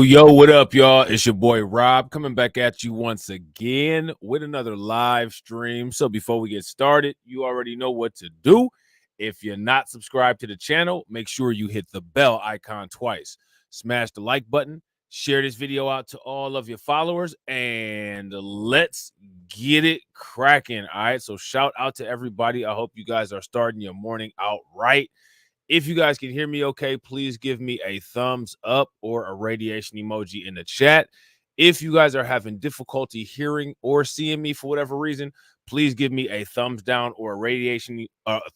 Yo, what up, y'all? It's your boy Rob coming back at you once again with another live stream. So before we get started, you already know what to do. If you're not subscribed to the channel, make sure you hit the bell icon twice. Smash the like button, share this video out to all of your followers, and let's get it cracking. All right, so shout out to everybody. I hope you guys are starting your morning out right. If you guys can hear me okay, please give me a thumbs up or a radiation emoji in the chat. If you guys are having difficulty hearing or seeing me for whatever reason, please give me a thumbs down or a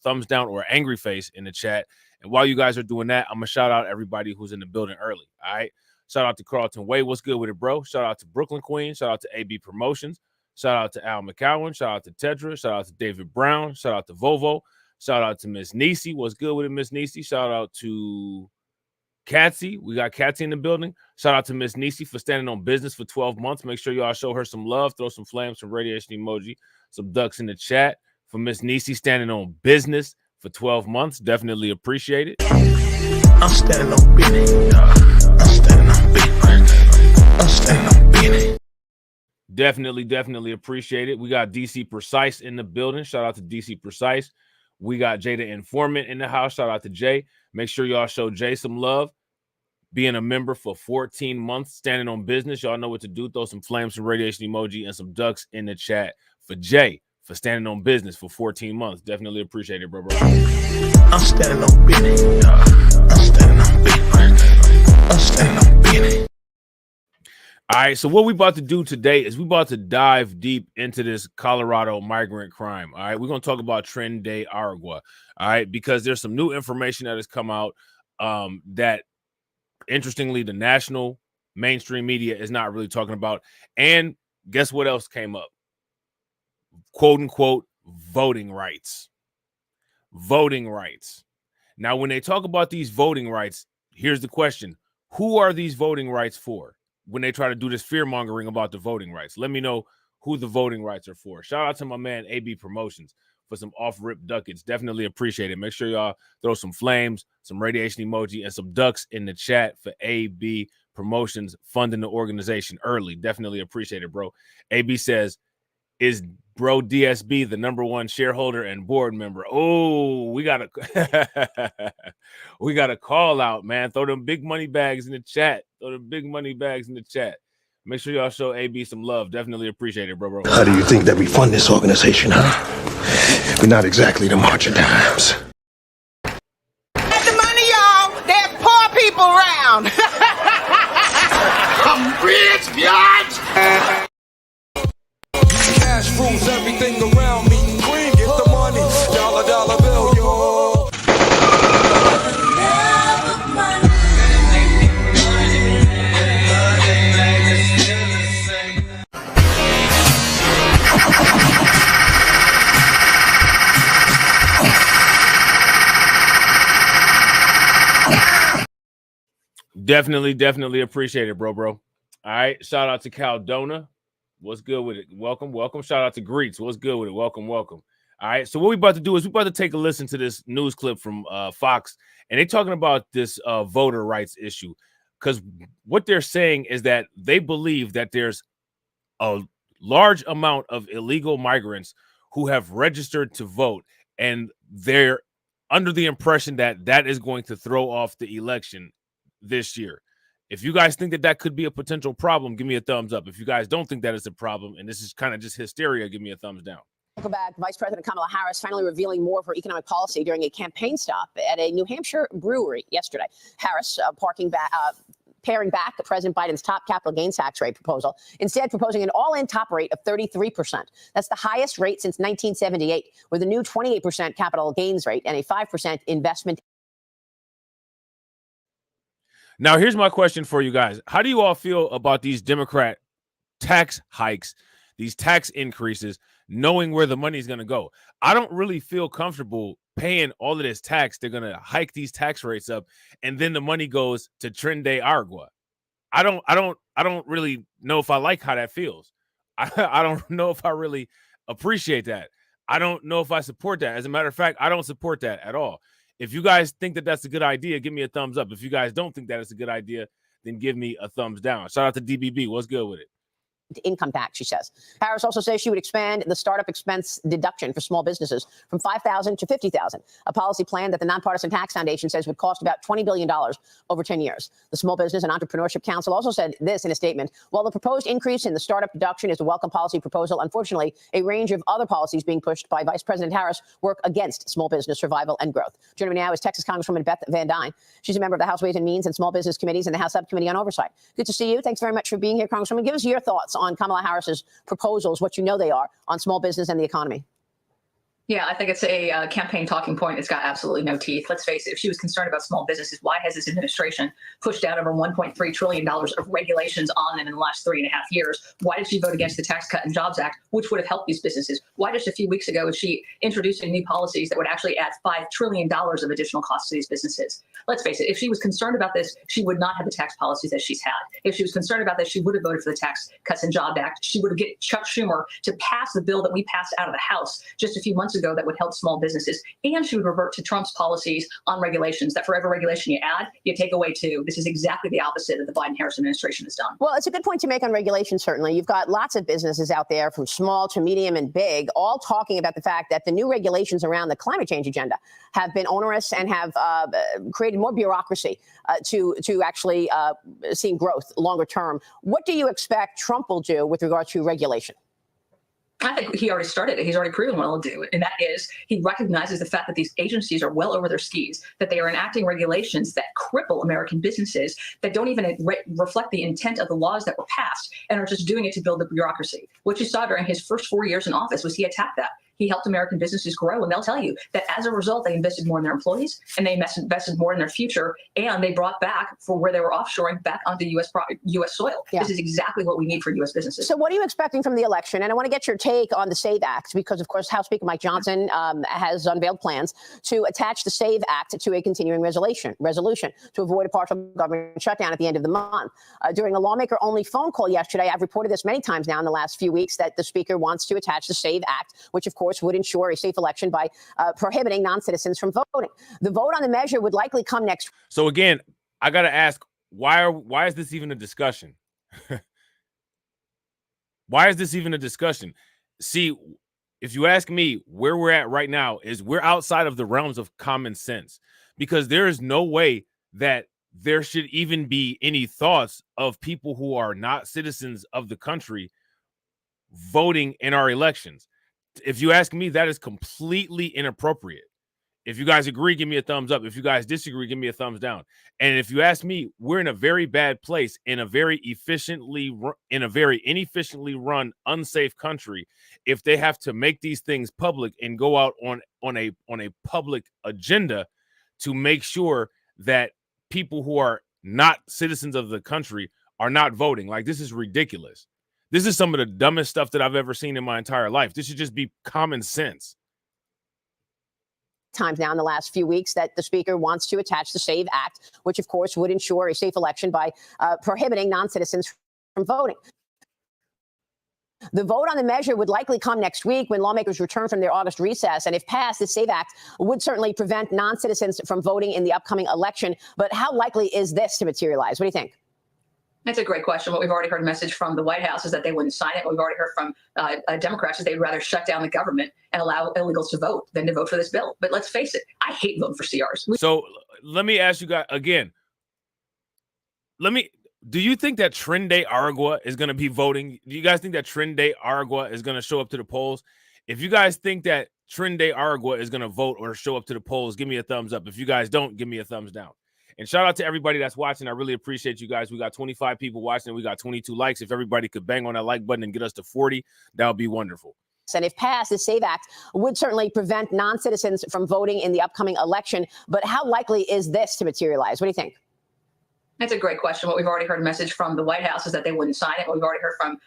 thumbs down or angry face in the chat. And while you guys are doing that, I'm gonna shout out everybody who's in the building early. All right. Shout out to Carlton Way. What's good with it, bro? Shout out to Brooklyn Queen. Shout out to AB Promotions. Shout out to Al McCowan. Shout out to Tedra. Shout out to David Brown. Shout out to Vovo. Shout out to Miss Nisi. What's good with it, Miss Nisi? Shout out to Katsy. We got Katsy in the building. Shout out to Miss Nisi for standing on business for 12 months. Make sure y'all show her some love. Throw some flames, some radiation emoji, some ducks in the chat for Miss Nisi standing on business for 12 months. Definitely appreciate it. I'm standing on business. I'm standing on business. I'm standing on business. Definitely appreciate it. We got DC Precise in the building. Shout out to DC Precise. We got Jada Informant in the house. Shout out to Jay. Make sure y'all show Jay some love. Being a member for 14 months, standing on business. Y'all know what to do. Throw some flames, some radiation emoji, and some ducks in the chat for Jay for standing on business for 14 months. Definitely appreciate it, bro. I'm standing on business. I'm standing on business. I'm standing on business. All right, so what we about to do today is we about to dive deep into this Colorado migrant crime. All right, we're going to talk about Tren de Aragua. All right, because there's some new information that has come out that, interestingly, the national mainstream media is not really talking about. And guess what else came up? Quote unquote, voting rights. Voting rights. Now, when they talk about these voting rights, here's the question. Who are these voting rights for? When they try to do this fear mongering about the voting rights, let me know who the voting rights are for. Shout out to my man AB Promotions for some off-rip ducats. Definitely appreciate it. Make sure y'all throw some flames, some radiation emoji, and some ducks in the chat for AB Promotions funding the organization early. Definitely appreciate it, bro. AB says, is bro DSB the #1 shareholder and board member? Oh, we got a call out, man. Throw them big money bags in the chat. Throw them big money bags in the chat. Make sure y'all show AB some love. Definitely appreciate it, bro. How do you think that we fund this organization, huh? We're not exactly the March of Dimes. Get the money, y'all. There are poor people around. I'm rich, bitch! Cash rules everything around me. Queen, get the money. Dollar bill, yo. Definitely appreciate it, bro. All right. Shout out to Caldona. What's good with it? Welcome. Shout out to Greets. What's good with it? Welcome. All right. So what we about to do is we about to take a listen to this news clip from Fox, and they're talking about this voter rights issue, because what they're saying is that they believe that there's a large amount of illegal migrants who have registered to vote, and they're under the impression that that is going to throw off the election this year. If you guys think that that could be a potential problem, give me a thumbs up. If you guys don't think that is a problem and this is kind of just hysteria, give me a thumbs down. Welcome back. Vice President Kamala Harris finally revealing more of her economic policy during a campaign stop at a New Hampshire brewery yesterday. Harris paring back President Biden's top capital gains tax rate proposal, instead proposing an all-in top rate of 33%. That's the highest rate since 1978, with a new 28% capital gains rate and a 5% investment. Now, here's my question for you guys. How do you all feel about these Democrat tax hikes, these tax increases, knowing where the money is going to go? I don't really feel comfortable paying all of this tax. They're going to hike these tax rates up, and then the money goes to Tren de Aragua. I don't really know if I like how that feels. I don't know if I really appreciate that. I don't know if I support that. As a matter of fact, I don't support that at all. If you guys think that that's a good idea, give me a thumbs up. If you guys don't think that it's a good idea, then give me a thumbs down. Shout out to DBB. What's good with it? income tax, she says. Harris also says she would expand the startup expense deduction for small businesses from $5,000 to $50,000, a policy plan that the Nonpartisan Tax Foundation says would cost about $20 billion over 10 years. The Small Business and Entrepreneurship Council also said this in a statement: while the proposed increase in the startup deduction is a welcome policy proposal, unfortunately, a range of other policies being pushed by Vice President Harris work against small business survival and growth. Joining me now is Texas Congresswoman Beth Van Dyne. She's a member of the House Ways and Means and Small Business Committees and the House Subcommittee on Oversight. Good to see you. Thanks very much for being here, Congresswoman. Give us your thoughts on Kamala Harris's proposals, what you know they are, on small business and the economy. Yeah, I think it's a campaign talking point. It's got absolutely no teeth. Let's face it, if she was concerned about small businesses, why has this administration pushed out over $1.3 trillion of regulations on them in the last 3.5 years? Why did she vote against the Tax Cut and Jobs Act, which would have helped these businesses? Why just a few weeks ago is she introducing new policies that would actually add $5 trillion of additional costs to these businesses? Let's face it, if she was concerned about this, she would not have the tax policies that she's had. If she was concerned about this, she would have voted for the Tax Cuts and Jobs Act. She would have get Chuck Schumer to pass the bill that we passed out of the House just a few months ago that would help small businesses. And she would revert to Trump's policies on regulations that for every regulation you add, you take away 2. This is exactly the opposite that the Biden-Harris administration has done. Well, it's a good point to make on regulation, certainly. You've got lots of businesses out there, from small to medium and big, all talking about the fact that the new regulations around the climate change agenda have been onerous and have created more bureaucracy to actually seeing growth longer term. What do you expect Trump will do with regard to regulation? I think he already started it. He's already proven what he'll do. And that is, he recognizes the fact that these agencies are well over their skis, that they are enacting regulations that cripple American businesses, that don't even reflect the intent of the laws that were passed, and are just doing it to build the bureaucracy. What you saw during his first 4 years in office was he attacked that. He helped American businesses grow, and they'll tell you that as a result, they invested more in their employees, and they invested more in their future, and they brought back for where they were offshoring back onto U.S. soil. Yeah. This is exactly what we need for U.S. businesses. So what are you expecting from the election? And I want to get your take on the SAVE Act, because, of course, House Speaker Mike Johnson has unveiled plans to attach the SAVE Act to a continuing resolution to avoid a partial government shutdown at the end of the month. During a lawmaker-only phone call yesterday, I've reported this many times now in the last few weeks, that the Speaker wants to attach the SAVE Act, which, of course, would ensure a safe election by prohibiting non-citizens from voting. The vote on the measure would likely come next. So again, I got to ask, why is this even a discussion? Why is this even a discussion? See, if you ask me, where we're at right now is we're outside of the realms of common sense, because there is no way that there should even be any thoughts of people who are not citizens of the country voting in our elections. If you ask me, that is completely inappropriate. If you guys agree, give me a thumbs up. If you guys disagree, give me a thumbs down. And if you ask me, we're in a very bad place, in a very inefficiently run, unsafe country. If they have to make these things public and go out on a public agenda to make sure that people who are not citizens of the country are not voting, like, this is ridiculous. This is some of the dumbest stuff that I've ever seen in my entire life. This should just be common sense. Times now in the last few weeks that the Speaker wants to attach the SAVE Act, which, of course, would ensure a safe election by prohibiting non-citizens from voting. The vote on the measure would likely come next week when lawmakers return from their August recess. And if passed, the SAVE Act would certainly prevent non-citizens from voting in the upcoming election. But how likely is this to materialize? What do you think? That's a great question. What we've already heard a message from the White House is that they wouldn't sign it. What we've already heard from Democrats is they'd rather shut down the government and allow illegals to vote than to vote for this bill. But let's face it, I hate voting for CRs. So let me ask you guys again. Do you think that Trinde Aragua is going to be voting? Do you guys think that Trinde Aragua is going to show up to the polls? If you guys think that Trinde Aragua is going to vote or show up to the polls, give me a thumbs up. If you guys don't, give me a thumbs down. And shout out to everybody that's watching. I really appreciate you guys. We got 25 people watching. We got 22 likes. If everybody could bang on that like button and get us to 40, that would be wonderful. And if passed, the SAVE Act would certainly prevent non-citizens from voting in the upcoming election. But how likely is this to materialize? What do you think? That's a great question. What we've already heard a message from the White House is that they wouldn't sign it. What we've already heard from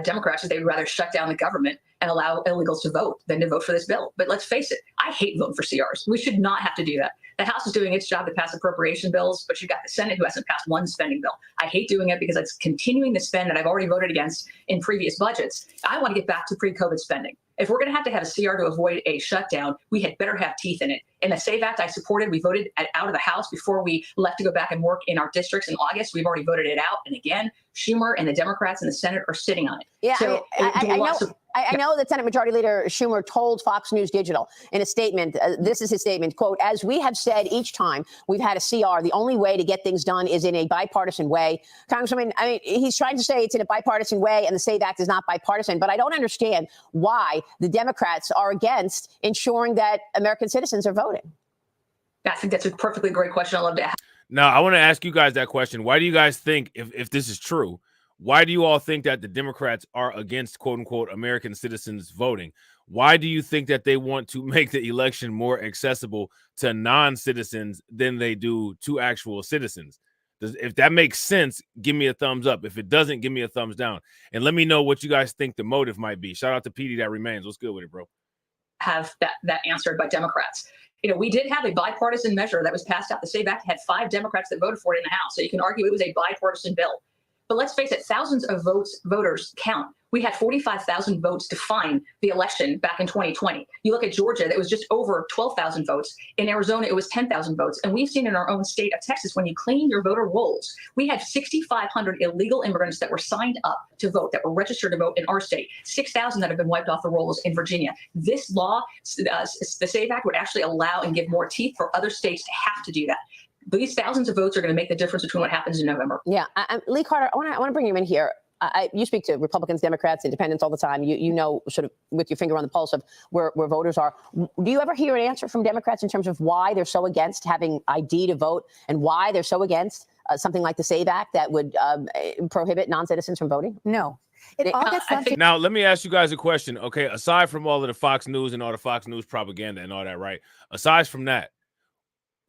Democrats is they'd rather shut down the government and allow illegals to vote than to vote for this bill. But let's face it, I hate voting for CRs. We should not have to do that. The House is doing its job to pass appropriation bills, but you've got the Senate who hasn't passed one spending bill. I hate doing it because it's continuing the spend that I've already voted against in previous budgets. I want to get back to pre-COVID spending. If we're going to have a CR to avoid a shutdown, we had better have teeth in it. And the SAVE Act I supported, we voted out of the House before we left to go back and work in our districts in August. We've already voted it out. And again, Schumer and the Democrats in the Senate are sitting on it. Yeah, so I know that Senate Majority Leader Schumer told Fox News Digital in a statement, this is his statement, quote, "As we have said each time we've had a CR, the only way to get things done is in a bipartisan way." Congressman, I mean, he's trying to say it's in a bipartisan way and the SAVE Act is not bipartisan, but I don't understand why the Democrats are against ensuring that American citizens are voting. I think that's a perfectly great question. I love to ask. Now, I want to ask you guys that question. Why do you guys think, if this is true, why do you all think that the Democrats are against, quote unquote, American citizens voting? Why do you think that they want to make the election more accessible to non-citizens than they do to actual citizens? If that makes sense, give me a thumbs up. If it doesn't, give me a thumbs down. And let me know what you guys think the motive might be. Shout out to PD that remains. What's good with it, bro? Have that answered by Democrats. You know, we did have a bipartisan measure that was passed out. The SAVE Act had 5 Democrats that voted for it in the House. So you can argue it was a bipartisan bill. But let's face it, thousands of voters count. We had 45,000 votes to define the election back in 2020. You look at Georgia, that was just over 12,000 votes. In Arizona, it was 10,000 votes. And we've seen in our own state of Texas, when you clean your voter rolls, we had 6,500 illegal immigrants that were signed up to vote, that were registered to vote in our state, 6,000 that have been wiped off the rolls in Virginia. This law, the SAVE Act, would actually allow and give more teeth for other states to have to do that. These thousands of votes are going to make the difference between what happens in November. Yeah. Lee Carter, I want to bring you in here. You speak to Republicans, Democrats, Independents all the time. You know, sort of with your finger on the pulse of where voters are. Do you ever hear an answer from Democrats in terms of why they're so against having ID to vote and why they're so against something like the SAVE Act that would prohibit non-citizens from voting? No. It all gets left. Now, let me ask you guys a question. Okay, aside from all of the Fox News and all the Fox News propaganda and all that, right? Aside from that,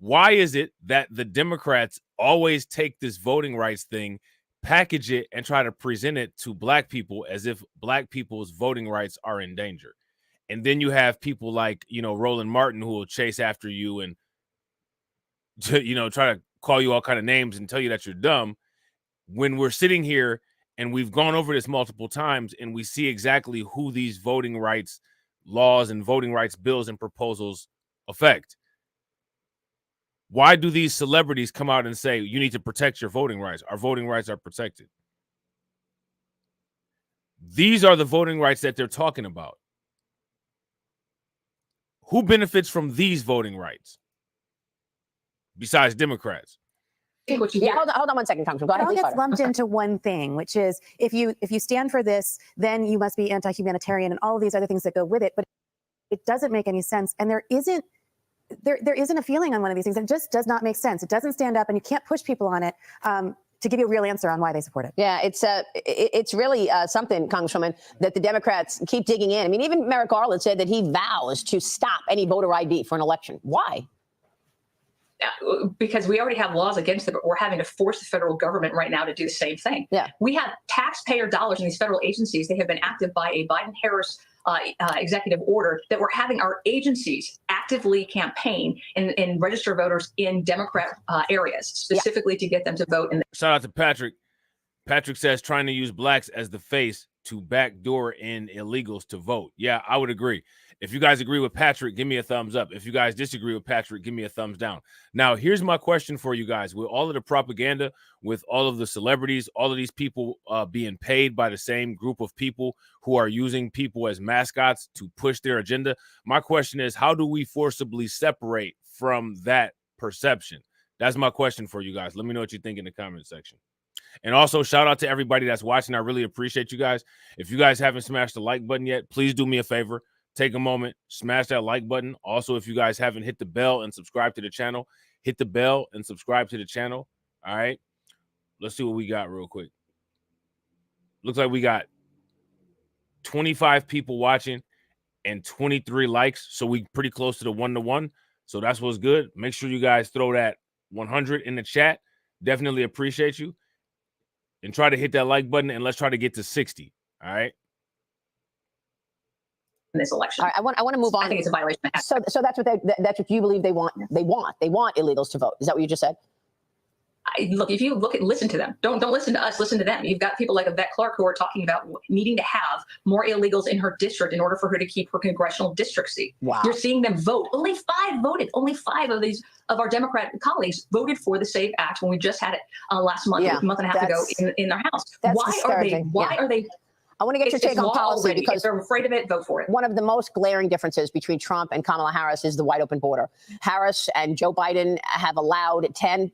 why is it that the Democrats always take this voting rights thing, package it, and try to present it to black people as if black people's voting rights are in danger? And then you have people like, you know, Roland Martin, who will chase after you and, you know, try to call you all kind of names and tell you that you're dumb, when we're sitting here and we've gone over this multiple times and we see exactly who these voting rights laws and voting rights bills and proposals affect. Why do these celebrities come out and say, you need to protect your voting rights? Our voting rights are protected. These are the voting rights that they're talking about. Who benefits from these voting rights besides Democrats? Yeah, hold on 1 second, Congressman. Go ahead. It all gets lumped into one thing, which is if you stand for this, then you must be anti-humanitarian and all of these other things that go with it. But it doesn't make any sense. And there isn't a feeling on one of these things. It just does not make sense. It doesn't stand up, and you can't push people on it to give you a real answer on why they support it. Yeah, it's really something, Congresswoman, that the Democrats keep digging in. I mean, even Merrick Garland said that he vows to stop any voter ID for an election. Why? Because we already have laws against it, but we're having to force the federal government right now to do the same thing. Yeah. We have taxpayer dollars in these federal agencies. They have been active by a Biden-Harris executive order that we're having our agencies actively campaign and register voters in Democrat areas, specifically to get them to vote. Shout out to Patrick. Patrick says trying to use blacks as the face to backdoor in illegals to vote. Yeah, I would agree. If you guys agree with Patrick, give me a thumbs up. If you guys disagree with Patrick, give me a thumbs down. Now, here's my question for you guys. With all of the propaganda, with all of the celebrities, all of these people being paid by the same group of people who are using people as mascots to push their agenda, my question is, how do we forcibly separate from that perception? That's my question for you guys. Let me know what you think in the comment section. And also, shout out to everybody that's watching. I really appreciate you guys. If you guys haven't smashed the like button yet, please do me a favor. Take a moment, smash that like button. Also, if you guys haven't hit the bell and subscribe to the channel, hit the bell and subscribe to the channel. All right. Let's see what we got real quick. Looks like we got 25 people watching and 23 likes. So we pretty close to the 1-to-1. So that's what's good. Make sure you guys throw that 100 in the chat. Definitely appreciate you. And try to hit that like button, and let's try to get to 60. All right. In this election. All right, I want to move on. I think it's a violation. So that's what you believe they want. They want illegals to vote. Is that what you just said? Look, if you listen to them. Don't listen to us. Listen to them. You've got people like Yvette Clarke who are talking about needing to have more illegals in her district in order for her to keep her congressional district seat. Wow. You're seeing them vote. Only 5 voted. Only 5 of our Democrat colleagues voted for the SAVE Act when we just had it last month, a month and a half ago in their House. Why are they? I want to get your take on policy because if they're afraid of it, vote for it. One of the most glaring differences between Trump and Kamala Harris is the wide open border. Harris and Joe Biden have allowed 10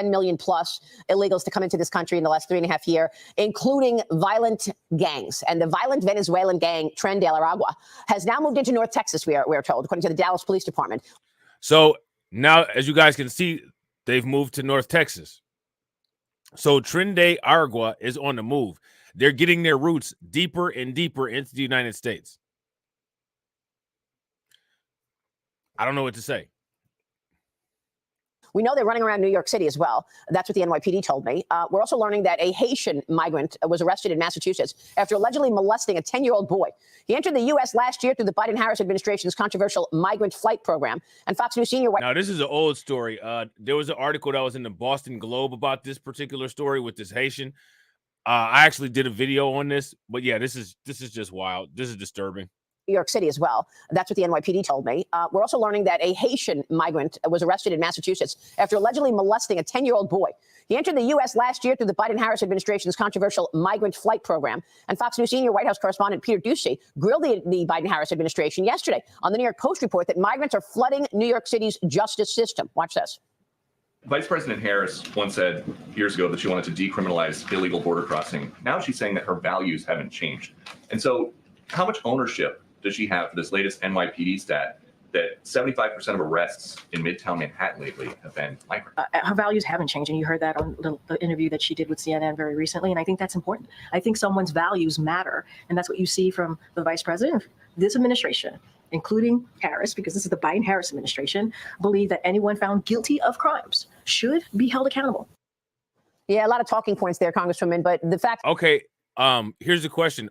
million plus illegals to come into this country in the last 3.5 years, including violent gangs. And the violent Venezuelan gang, Tren de Aragua, has now moved into North Texas, we're told, according to the Dallas Police Department. So now, as you guys can see, they've moved to North Texas. So Tren de Aragua is on the move. They're getting their roots deeper and deeper into the United States. I don't know what to say. We know they're running around New York City as well. That's what the NYPD told me. We're also learning that a Haitian migrant was arrested in Massachusetts after allegedly molesting a 10-year-old boy. He entered the U.S. last year through the Biden-Harris administration's controversial migrant flight program. And Fox News senior... Now, this is an old story. There was an article that was in the Boston Globe about this particular story with this Haitian. I actually did a video on this, but yeah, this is just wild. This is disturbing. New York City as well. That's what the NYPD told me. We're also learning that a Haitian migrant was arrested in Massachusetts after allegedly molesting a 10-year-old boy. He entered the U.S. last year through the Biden-Harris administration's controversial migrant flight program. And Fox News senior White House correspondent Peter Doocy grilled the Biden-Harris administration yesterday on the New York Post report that migrants are flooding New York City's justice system. Watch this. Vice President Harris once said years ago that she wanted to decriminalize illegal border crossing. Now she's saying that her values haven't changed. And so how much ownership does she have for this latest NYPD stat that 75% of arrests in Midtown Manhattan lately have been migrant? Her values haven't changed, and you heard that on the interview that she did with CNN very recently, and I think that's important. I think someone's values matter, and that's what you see from the vice president. This administration, including Harris, because this is the Biden-Harris administration, believe that anyone found guilty of crimes should be held accountable. Yeah, a lot of talking points there, Congresswoman, but the fact... Okay, here's the question.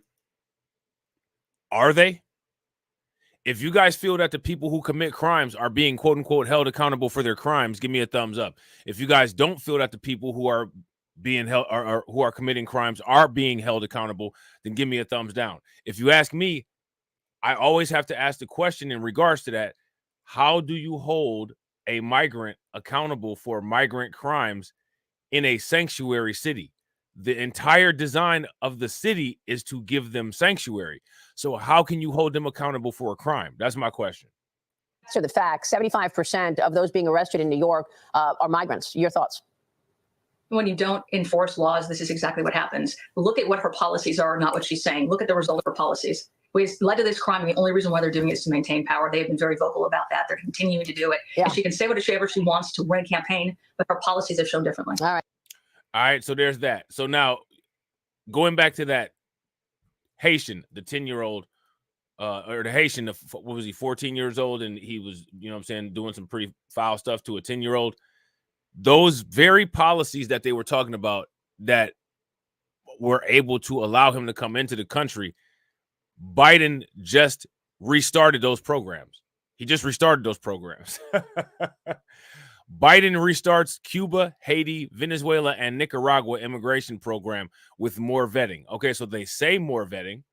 Are they? If you guys feel that the people who commit crimes are being, quote unquote, held accountable for their crimes, give me a thumbs up. If you guys don't feel that the people who are being held or who are committing crimes are being held accountable, then give me a thumbs down. If you ask me, I always have to ask the question in regards to that. How do you hold a migrant accountable for migrant crimes in a sanctuary city? The entire design of the city is to give them sanctuary. So how can you hold them accountable for a crime? That's my question. So the facts, 75% of those being arrested in New York are migrants. Your thoughts? When you don't enforce laws, this is exactly what happens. Look at what her policies are, not what she's saying. Look at the result of her policies. Which led to this crime. And the only reason why they're doing it is to maintain power. They have been very vocal about that. They're continuing to do it. Yeah. And she can say whatever she wants to win a campaign, but her policies have shown differently. All right. So there's that. So now going back to that Haitian, the 10-year-old, or the Haitian, what was he, 14 years old? And he was, you know what I'm saying, doing some pretty foul stuff to a 10-year-old. Those very policies that they were talking about that were able to allow him to come into the country, Biden just restarted those programs. He just restarted those programs. Biden restarts Cuba, Haiti, Venezuela, and Nicaragua immigration program with more vetting. Okay, so they say more vetting,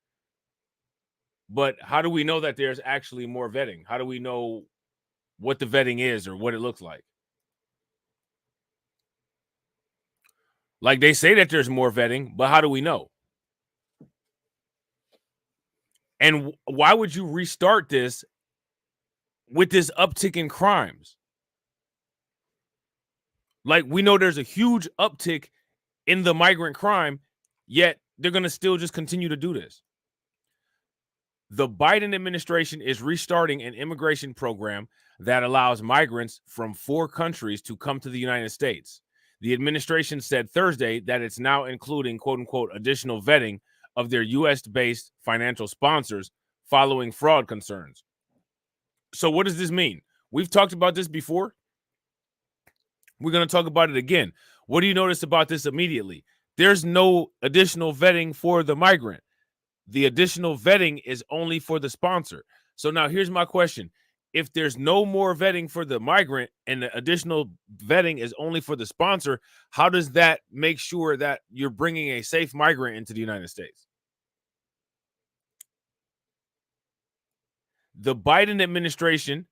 but how do we know that there's actually more vetting? How do we know what the vetting is or what it looks like? Like they say that there's more vetting, but how do we know? And why would you restart this with this uptick in crimes? Like, we know there's a huge uptick in the migrant crime, yet they're going to still just continue to do this. The Biden administration is restarting an immigration program that allows migrants from 4 countries to come to the United States. The administration said Thursday that it's now including, quote unquote, additional vetting of their U.S.-based financial sponsors following fraud concerns. So what does this mean? We've talked about this before. We're going to talk about it again. What do you notice about this immediately? There's no additional vetting for the migrant. The additional vetting is only for the sponsor. So now here's my question. if there's no more vetting for the migrant and the additional vetting is only for the sponsor, how does that make sure that you're bringing a safe migrant into the United States? The Biden administration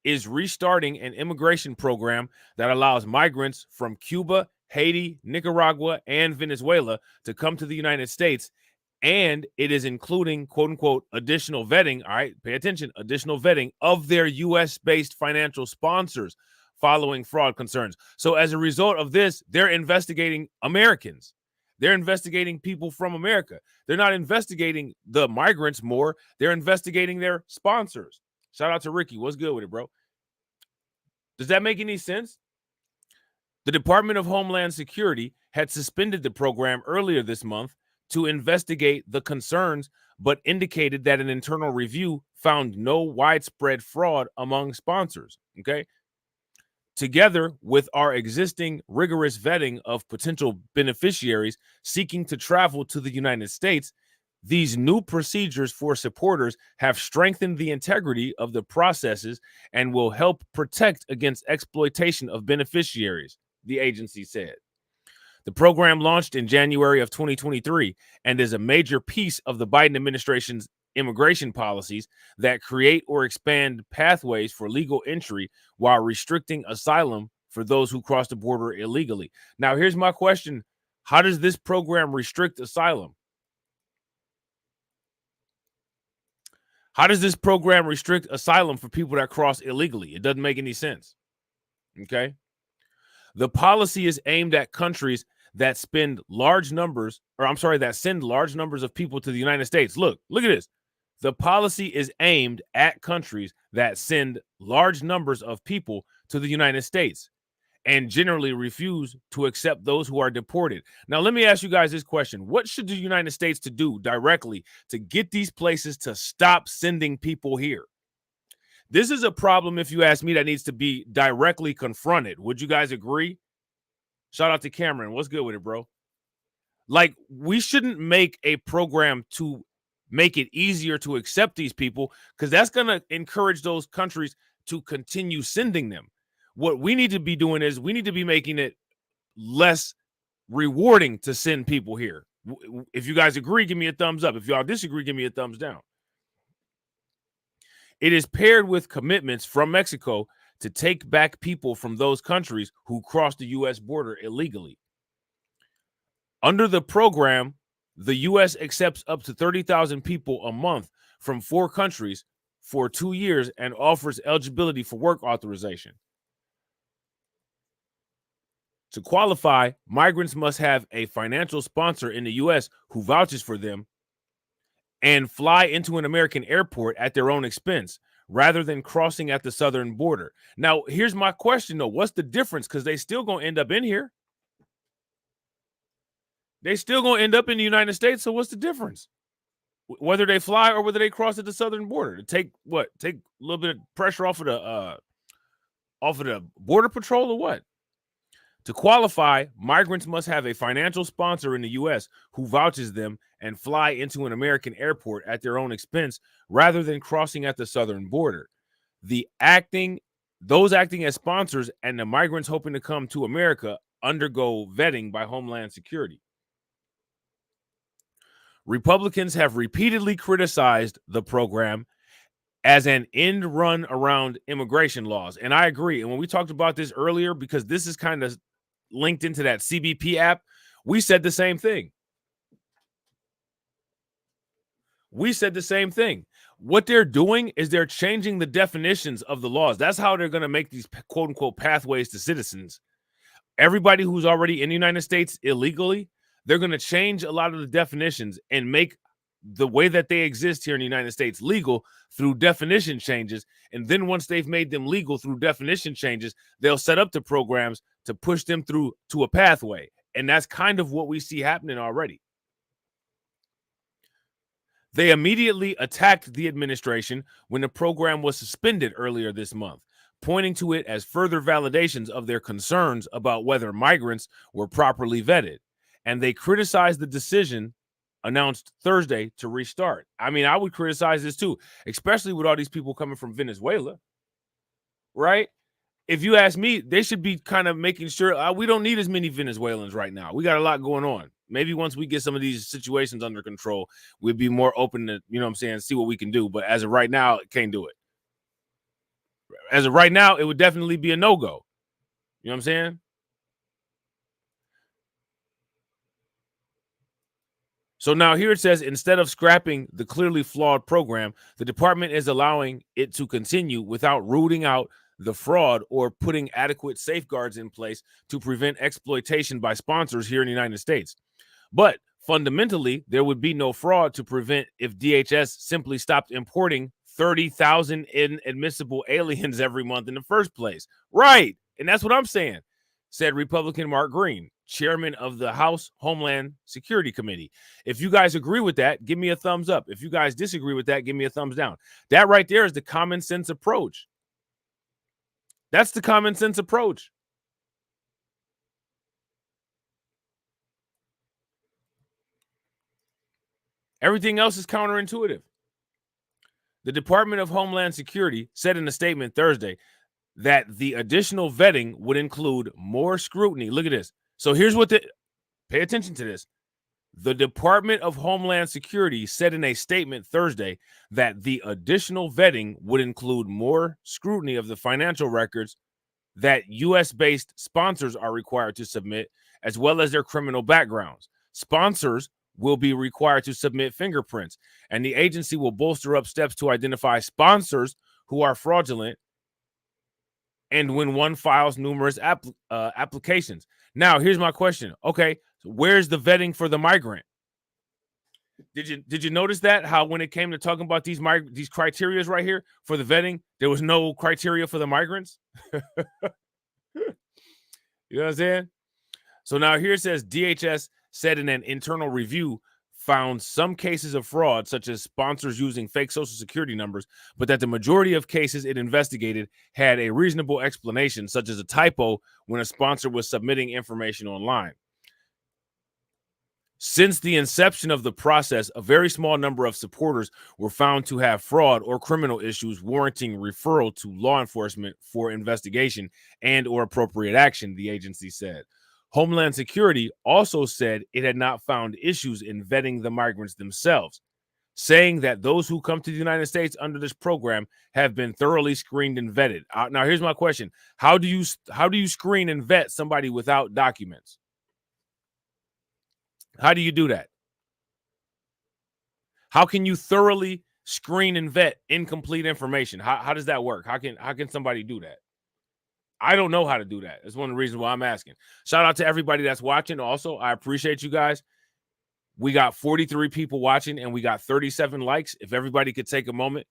is restarting an immigration program that allows migrants from Cuba, Haiti, Nicaragua, and Venezuela to come to the United States. And it is including, quote unquote, additional vetting. All right, pay attention, additional vetting of their US-based financial sponsors following fraud concerns. So as a result of this, they're investigating Americans. They're investigating people from America. They're not investigating the migrants more. They're investigating their sponsors. Shout out to Ricky. What's good with it, bro? Does that make any sense? The Department of Homeland Security had suspended the program earlier this month to investigate the concerns, but indicated that an internal review found no widespread fraud among sponsors. Okay. Together with our existing rigorous vetting of potential beneficiaries seeking to travel to the United States, these new procedures for supporters have strengthened the integrity of the processes and will help protect against exploitation of beneficiaries, the agency said. The program launched in January of 2023 and is a major piece of the Biden administration's immigration policies that create or expand pathways for legal entry while restricting asylum for those who cross the border illegally. Now, here's my question. How does this program restrict asylum? How does this program restrict asylum for people that cross illegally? It doesn't make any sense. Okay. The policy is aimed at countries that send large numbers of people to the United States. Look at this. The policy is aimed at countries that send large numbers of people to the United States and generally refuse to accept those who are deported. Now, let me ask you guys this question. What should the United States to do directly to get these places to stop sending people here? This is a problem, if you ask me, that needs to be directly confronted. Would you guys agree? Shout out to Cameron. What's good with it, bro? Like, we shouldn't make a program to make it easier to accept these people, because that's going to encourage those countries to continue sending them. What we need to be doing is we need to be making it less rewarding to send people here. If you guys agree, give me a thumbs up. If y'all disagree, give me a thumbs down. It is paired with commitments from Mexico to take back people from those countries who cross the U.S. border illegally. Under the program, the U.S. accepts up to 30,000 people a month from 4 countries for 2 years and offers eligibility for work authorization. To qualify, migrants must have a financial sponsor in the U.S. who vouches for them and fly into an American airport at their own expense rather than crossing at the southern border. Now, here's my question, though. What's the difference? Because they still going to end up in here. They still going to end up in the United States. So what's the difference? Whether they fly or whether they cross at the southern border to take a little bit of pressure off of the border patrol or what? To qualify, migrants must have a financial sponsor in the U.S. who vouches them and fly into an American airport at their own expense rather than crossing at the southern border. Those acting as sponsors and the migrants hoping to come to America undergo vetting by Homeland Security. Republicans have repeatedly criticized the program as an end run around immigration laws. And I agree. And when we talked about this earlier, because this is kind of linked into that CBP app, we said the same thing. What they're doing is they're changing the definitions of the laws. That's how they're going to make these quote unquote pathways to citizens. Everybody who's already in the United States illegally, they're going to change a lot of the definitions and make the way that they exist here in the United States legal through definition changes. And then once they've made them legal through definition changes, they'll set up the programs to push them through to a pathway. And that's kind of what we see happening already. They immediately attacked the administration when the program was suspended earlier this month, pointing to it as further validations of their concerns about whether migrants were properly vetted. And they criticized the decision announced Thursday to restart. I mean, I would criticize this too, especially with all these people coming from Venezuela. right? If you ask me, they should be kind of making sure we don't need as many Venezuelans right now. We got a lot going on. Maybe once we get some of these situations under control, we'd be more open to, you know what I'm saying, see what we can do. But as of right now, can't do it. As of right now, it would definitely be a no-go. You know what I'm saying? So now here it says, instead of scrapping the clearly flawed program, the department is allowing it to continue without rooting out the fraud or putting adequate safeguards in place to prevent exploitation by sponsors here in the United States. But fundamentally, there would be no fraud to prevent if DHS simply stopped importing 30,000 inadmissible aliens every month in the first place. Right. And that's what I'm saying, said Republican Mark Green, chairman of the House Homeland Security Committee. If you guys agree with that, give me a thumbs up. If you guys disagree with that, give me a thumbs down. That right there is the common sense approach. That's the common sense approach. Everything else is counterintuitive. The Department of Homeland Security said in a statement Thursday that the additional vetting would include more scrutiny. Look at this. So here's what pay attention to this. The Department of Homeland Security said in a statement Thursday that the additional vetting would include more scrutiny of the financial records that U.S.-based sponsors are required to submit, as well as their criminal backgrounds. Sponsors will be required to submit fingerprints, and the agency will bolster up steps to identify sponsors who are fraudulent and when one files numerous applications. Now, here's my question. Okay, so where's the vetting for the migrant? Did you notice that? How when it came to talking about these criteria right here for the vetting, there was no criteria for the migrants? You know what I'm saying? So now here it says DHS said in an internal review found some cases of fraud, such as sponsors using fake social security numbers, but that the majority of cases it investigated had a reasonable explanation, such as a typo when a sponsor was submitting information online. Since the inception of the process, a very small number of supporters were found to have fraud or criminal issues warranting referral to law enforcement for investigation and or appropriate action, the agency said. Homeland Security also said it had not found issues in vetting the migrants themselves, saying that those who come to the United States under this program have been thoroughly screened and vetted. Now, here's my question. How do you screen and vet somebody without documents? How do you do that? How can you thoroughly screen and vet incomplete information? How does that work? How can somebody do that? I don't know how to do that. That's one of the reasons why I'm asking. Shout out to everybody that's watching. Also, I appreciate you guys. We got 43 people watching and we got 37 likes. If everybody could take a moment,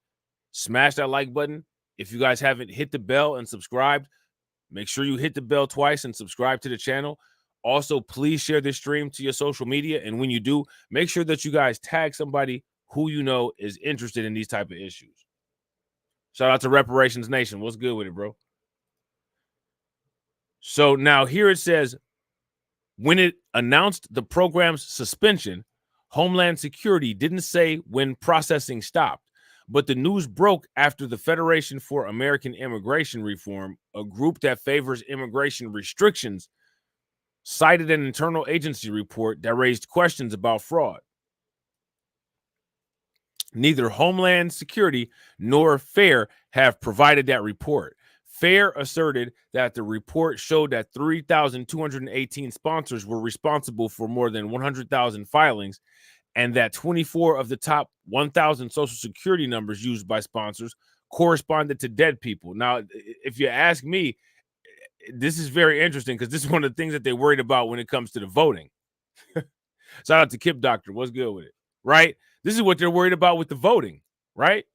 smash that like button. If you guys haven't hit the bell and subscribed, make sure you hit the bell twice and subscribe to the channel. Also, please share this stream to your social media. And when you do, make sure that you guys tag somebody who you know is interested in these type of issues. Shout out to Reparations Nation. What's good with it, bro? So now here it says, when it announced the program's suspension, Homeland Security didn't say when processing stopped, but the news broke after the Federation for American Immigration Reform, a group that favors immigration restrictions, cited an internal agency report that raised questions about fraud. Neither Homeland Security nor FAIR have provided that report. FAIR asserted that the report showed that 3,218 sponsors were responsible for more than 100,000 filings, and that 24 of the top 1,000 social security numbers used by sponsors corresponded to dead people. Now, if you ask me, this is very interesting because this is one of the things that they're worried about when it comes to the voting. Shout out to Kip Doctor. What's good with it? Right? This is what they're worried about with the voting, right?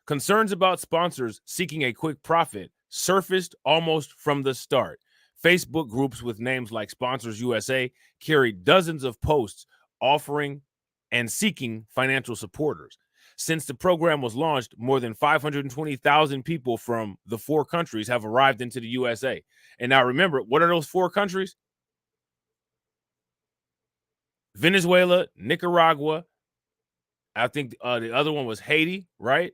Concerns about sponsors seeking a quick profit surfaced almost from the start. Facebook groups with names like Sponsors USA carried dozens of posts offering and seeking financial supporters. Since the program was launched, more than 520,000 people from the 4 countries have arrived into the USA. And now remember, what are those 4 countries? Venezuela, Nicaragua. I think the other one was Haiti, right?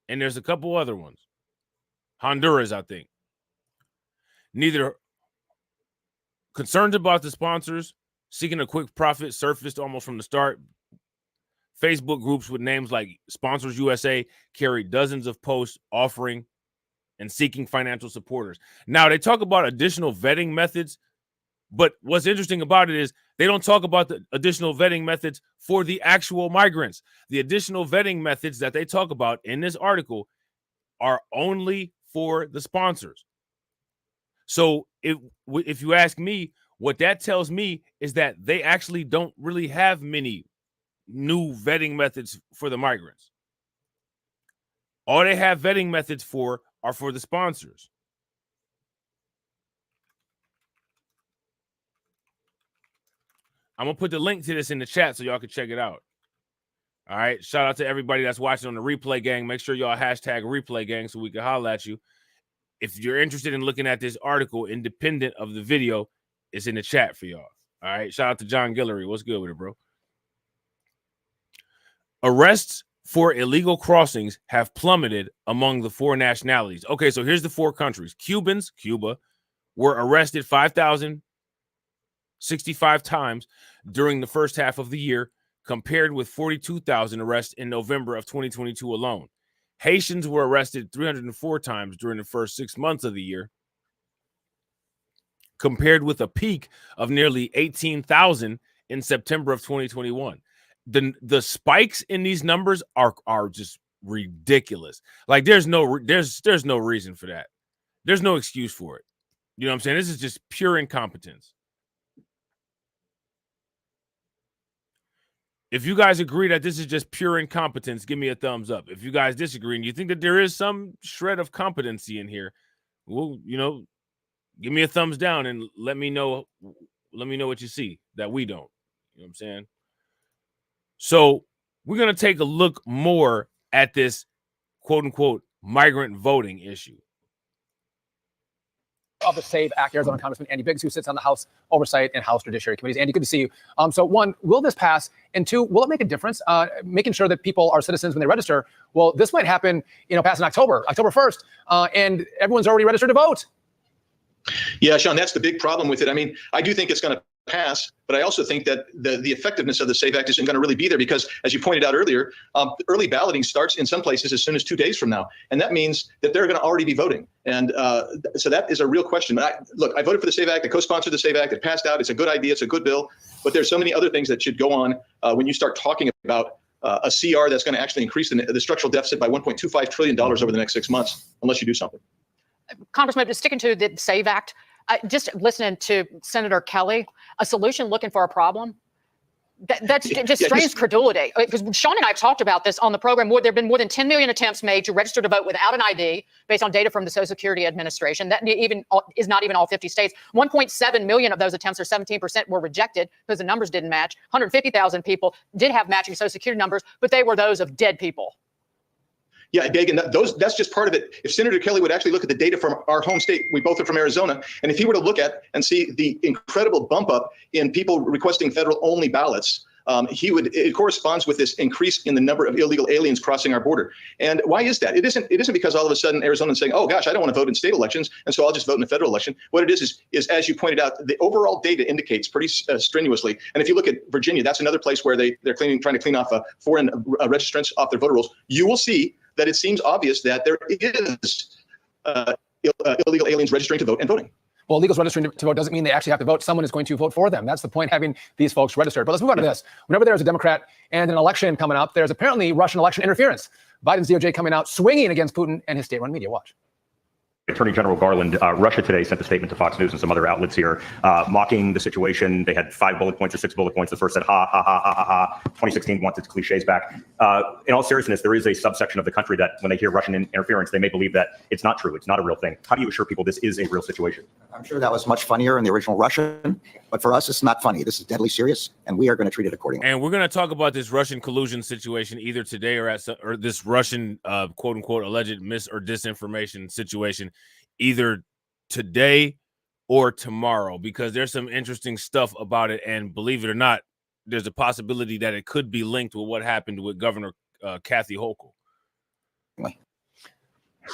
And there's a couple other ones. Honduras, I think. Neither concerns about the sponsors seeking a quick profit surfaced almost from the start. Facebook groups with names like Sponsors USA carry dozens of posts offering and seeking financial supporters. Now, they talk about additional vetting methods, but what's interesting about it is they don't talk about the additional vetting methods for the actual migrants. The additional vetting methods that they talk about in this article are only for the sponsors. So if you ask me, what that tells me is that they actually don't really have many new vetting methods for the migrants. All they have vetting methods for are for the sponsors. I'm going to put the link to this in the chat so y'all can check it out. All right. Shout out to everybody that's watching on the replay gang. Make sure y'all hashtag replay gang so we can holler at you. If you're interested in looking at this article independent of the video, it's in the chat for y'all. All right. Shout out to John Guillory. What's good with it, bro? Arrests for illegal crossings have plummeted among the 4 nationalities. Okay, so here's the 4 countries. Cuba, were arrested 5,065 times during the first half of the year, compared with 42,000 arrests in November of 2022 alone. Haitians were arrested 304 times during the first 6 months of the year, compared with a peak of nearly 18,000 in September of 2021. The spikes in these numbers are just ridiculous. Like there's no reason for that. There's no excuse for it. You know what I'm saying? This is just pure incompetence. If you guys agree that this is just pure incompetence, give me a thumbs up. If you guys disagree and you think that there is some shred of competency in here, well, give me a thumbs down and let me know what you see that we don't. You know what I'm saying? So we're going to take a look more at this quote unquote migrant voting issue. Of the SAVE Act, Arizona Congressman Andy Biggs, who sits on the House Oversight and House Judiciary Committees. Andy, good to see you. So 1, will this pass? And 2, will it make a difference? Making sure that people are citizens when they register. Well, this might happen, pass in October 1st, and everyone's already registered to vote. Yeah, Sean, that's the big problem with it. I mean, I do think it's going to pass, but I also think that the effectiveness of the SAVE Act isn't going to really be there because, as you pointed out earlier, early balloting starts in some places as soon as 2 days from now. And that means that they're going to already be voting. And so that is a real question. I voted for the SAVE Act. I co-sponsored the SAVE Act. It passed out. It's a good idea. It's a good bill. But there's so many other things that should go on when you start talking about a CR that's going to actually increase the structural deficit by $1.25 trillion over the next 6 months, unless you do something. Congressman, just sticking to the SAVE Act, just listening to Senator Kelly, a solution looking for a problem. That's just strains credulity. Because Sean and I have talked about this on the program. There have been more than 10 million attempts made to register to vote without an ID, based on data from the Social Security Administration. That is not even all 50 states. 1.7 million of those attempts, or 17%, were rejected because the numbers didn't match. 150,000 people did have matching Social Security numbers, but they were those of dead people. Yeah, Dagan, that's just part of it. If Senator Kelly would actually look at the data from our home state, we both are from Arizona, and if he were to look at and see the incredible bump up in people requesting federal only ballots, it corresponds with this increase in the number of illegal aliens crossing our border. And why is that? It isn't because all of a sudden Arizona's saying, oh gosh, I don't want to vote in state elections, and so I'll just vote in a federal election. What it is as you pointed out, the overall data indicates pretty strenuously. And if you look at Virginia, that's another place where they're trying to clean off foreign registrants off their voter rolls. You will see that it seems obvious that there is illegal aliens registering to vote and voting. Well, illegals registering to vote doesn't mean they actually have to vote. Someone is going to vote for them. That's the point, having these folks registered. But let's move on to this. Whenever there's a Democrat and an election coming up, there's apparently Russian election interference. Biden's DOJ coming out swinging against Putin and his state-run media. Watch. Attorney General Garland, Russia today sent a statement to Fox News and some other outlets here, mocking the situation. They had 5 bullet points or 6 bullet points. The first said, ha, ha, ha, ha, ha, ha. 2016 wants its cliches back. In all seriousness, there is a subsection of the country that when they hear Russian interference, they may believe that it's not true. It's not a real thing. How do you assure people this is a real situation? I'm sure that was much funnier in the original Russian, but for us, it's not funny. This is deadly serious, and we are going to treat it accordingly. And we're going to talk about this Russian collusion situation either today or this Russian, quote unquote, alleged mis or disinformation situation either today or tomorrow, because there's some interesting stuff about it. And believe it or not, there's a possibility that it could be linked with what happened with Governor Kathy Hochul.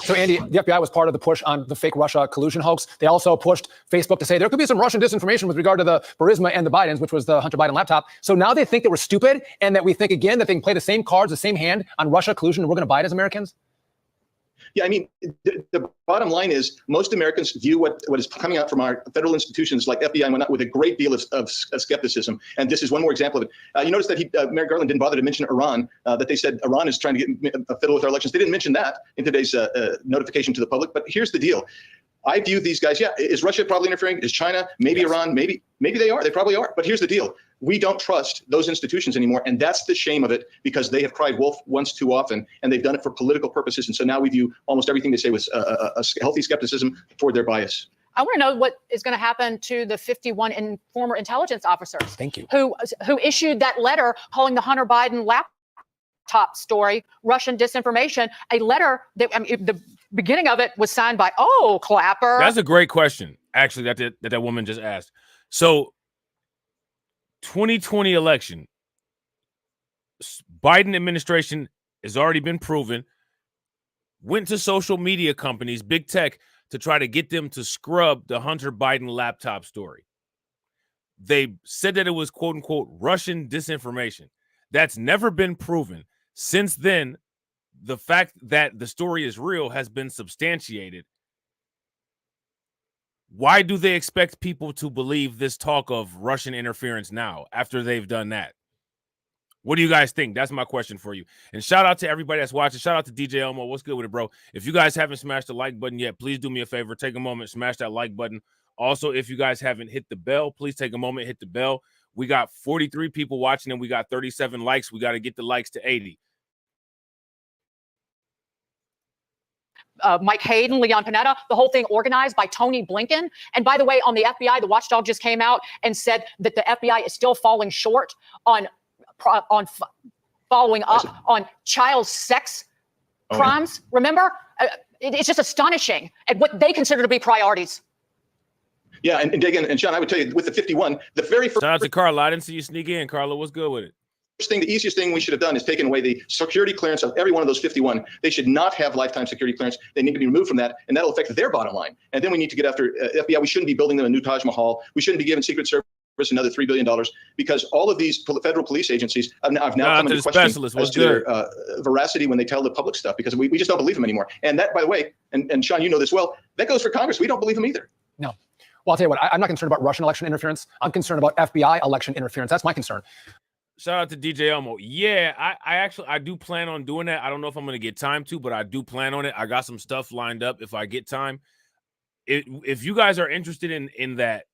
So, Andy, the FBI was part of the push on the fake Russia collusion hoax. They also pushed Facebook to say there could be some Russian disinformation with regard to the Burisma and the Bidens, which was the Hunter Biden laptop. So now they think that we're stupid and that we think, again, that they can play the same cards, the same hand on Russia collusion, and we're going to buy it as Americans? Yeah, I mean, the bottom line is most Americans view what is coming out from our federal institutions like FBI and whatnot with a great deal of skepticism. And this is one more example of it. You notice that Merrick Garland didn't bother to mention Iran, that they said Iran is trying to get fiddle with our elections. They didn't mention that in today's notification to the public. But here's the deal. I view these guys, yeah, is Russia probably interfering? Is China? Maybe yes. Iran? Maybe they are. They probably are. But here's the deal. We don't trust those institutions anymore. And that's the shame of it, because they have cried wolf once too often, and they've done it for political purposes. And so now we view almost everything they say with a healthy skepticism toward their bias. I want to know what is going to happen to the 51 former intelligence officers. Thank you. Who issued that letter calling the Hunter Biden laptop story Russian disinformation, a letter that, I mean, the beginning of it was signed by, Clapper. That's a great question, actually, that woman just asked. So 2020 election, Biden administration has already been proven, went to social media companies, big tech, to try to get them to scrub the Hunter Biden laptop story. They said that it was, quote unquote, Russian disinformation. That's never been proven. Since then, the fact that the story is real has been substantiated. Why do they expect people to believe this talk of Russian interference now after they've done that? What do you guys think? That's my question for you. And shout out to everybody that's watching. Shout out to DJ Elmo. What's good with it, bro? If you guys haven't smashed the like button yet, please do me a favor. Take a moment, smash that like button. Also, if you guys haven't hit the bell, please take a moment, hit the bell. We got 43 people watching and we got 37 likes. We got to get the likes to 80. Mike Hayden, Leon Panetta, the whole thing organized by Tony Blinken. And by the way, on the FBI, the watchdog just came out and said that the FBI is still falling short on following up on child sex crimes. Remember, it's just astonishing at what they consider to be priorities. Yeah, and Dagan and Sean, I would tell you with the 51, the very first. Shout out to Carla. I didn't see you sneak in. Carla, what's good with it? The easiest thing we should have done is taken away the security clearance of every one of those 51. They should not have lifetime security clearance. They need to be removed from that, and that'll affect their bottom line. And then we need to get after FBI. We shouldn't be building them a new Taj Mahal. We shouldn't be giving Secret Service another $3 billion, because all of these federal police agencies have now come into question as to their veracity when they tell the public stuff, because we just don't believe them anymore. And that, by the way, and Sean, you know this well, that goes for Congress. We don't believe them either. No. Well, I'll tell you what, I'm not concerned about Russian election interference. I'm concerned about FBI election interference. That's my concern. Shout out to DJ Elmo. Yeah, I do plan on doing that. I don't know if I'm going to get time to, but I do plan on it. I got some stuff lined up if I get time. If you guys are interested in that,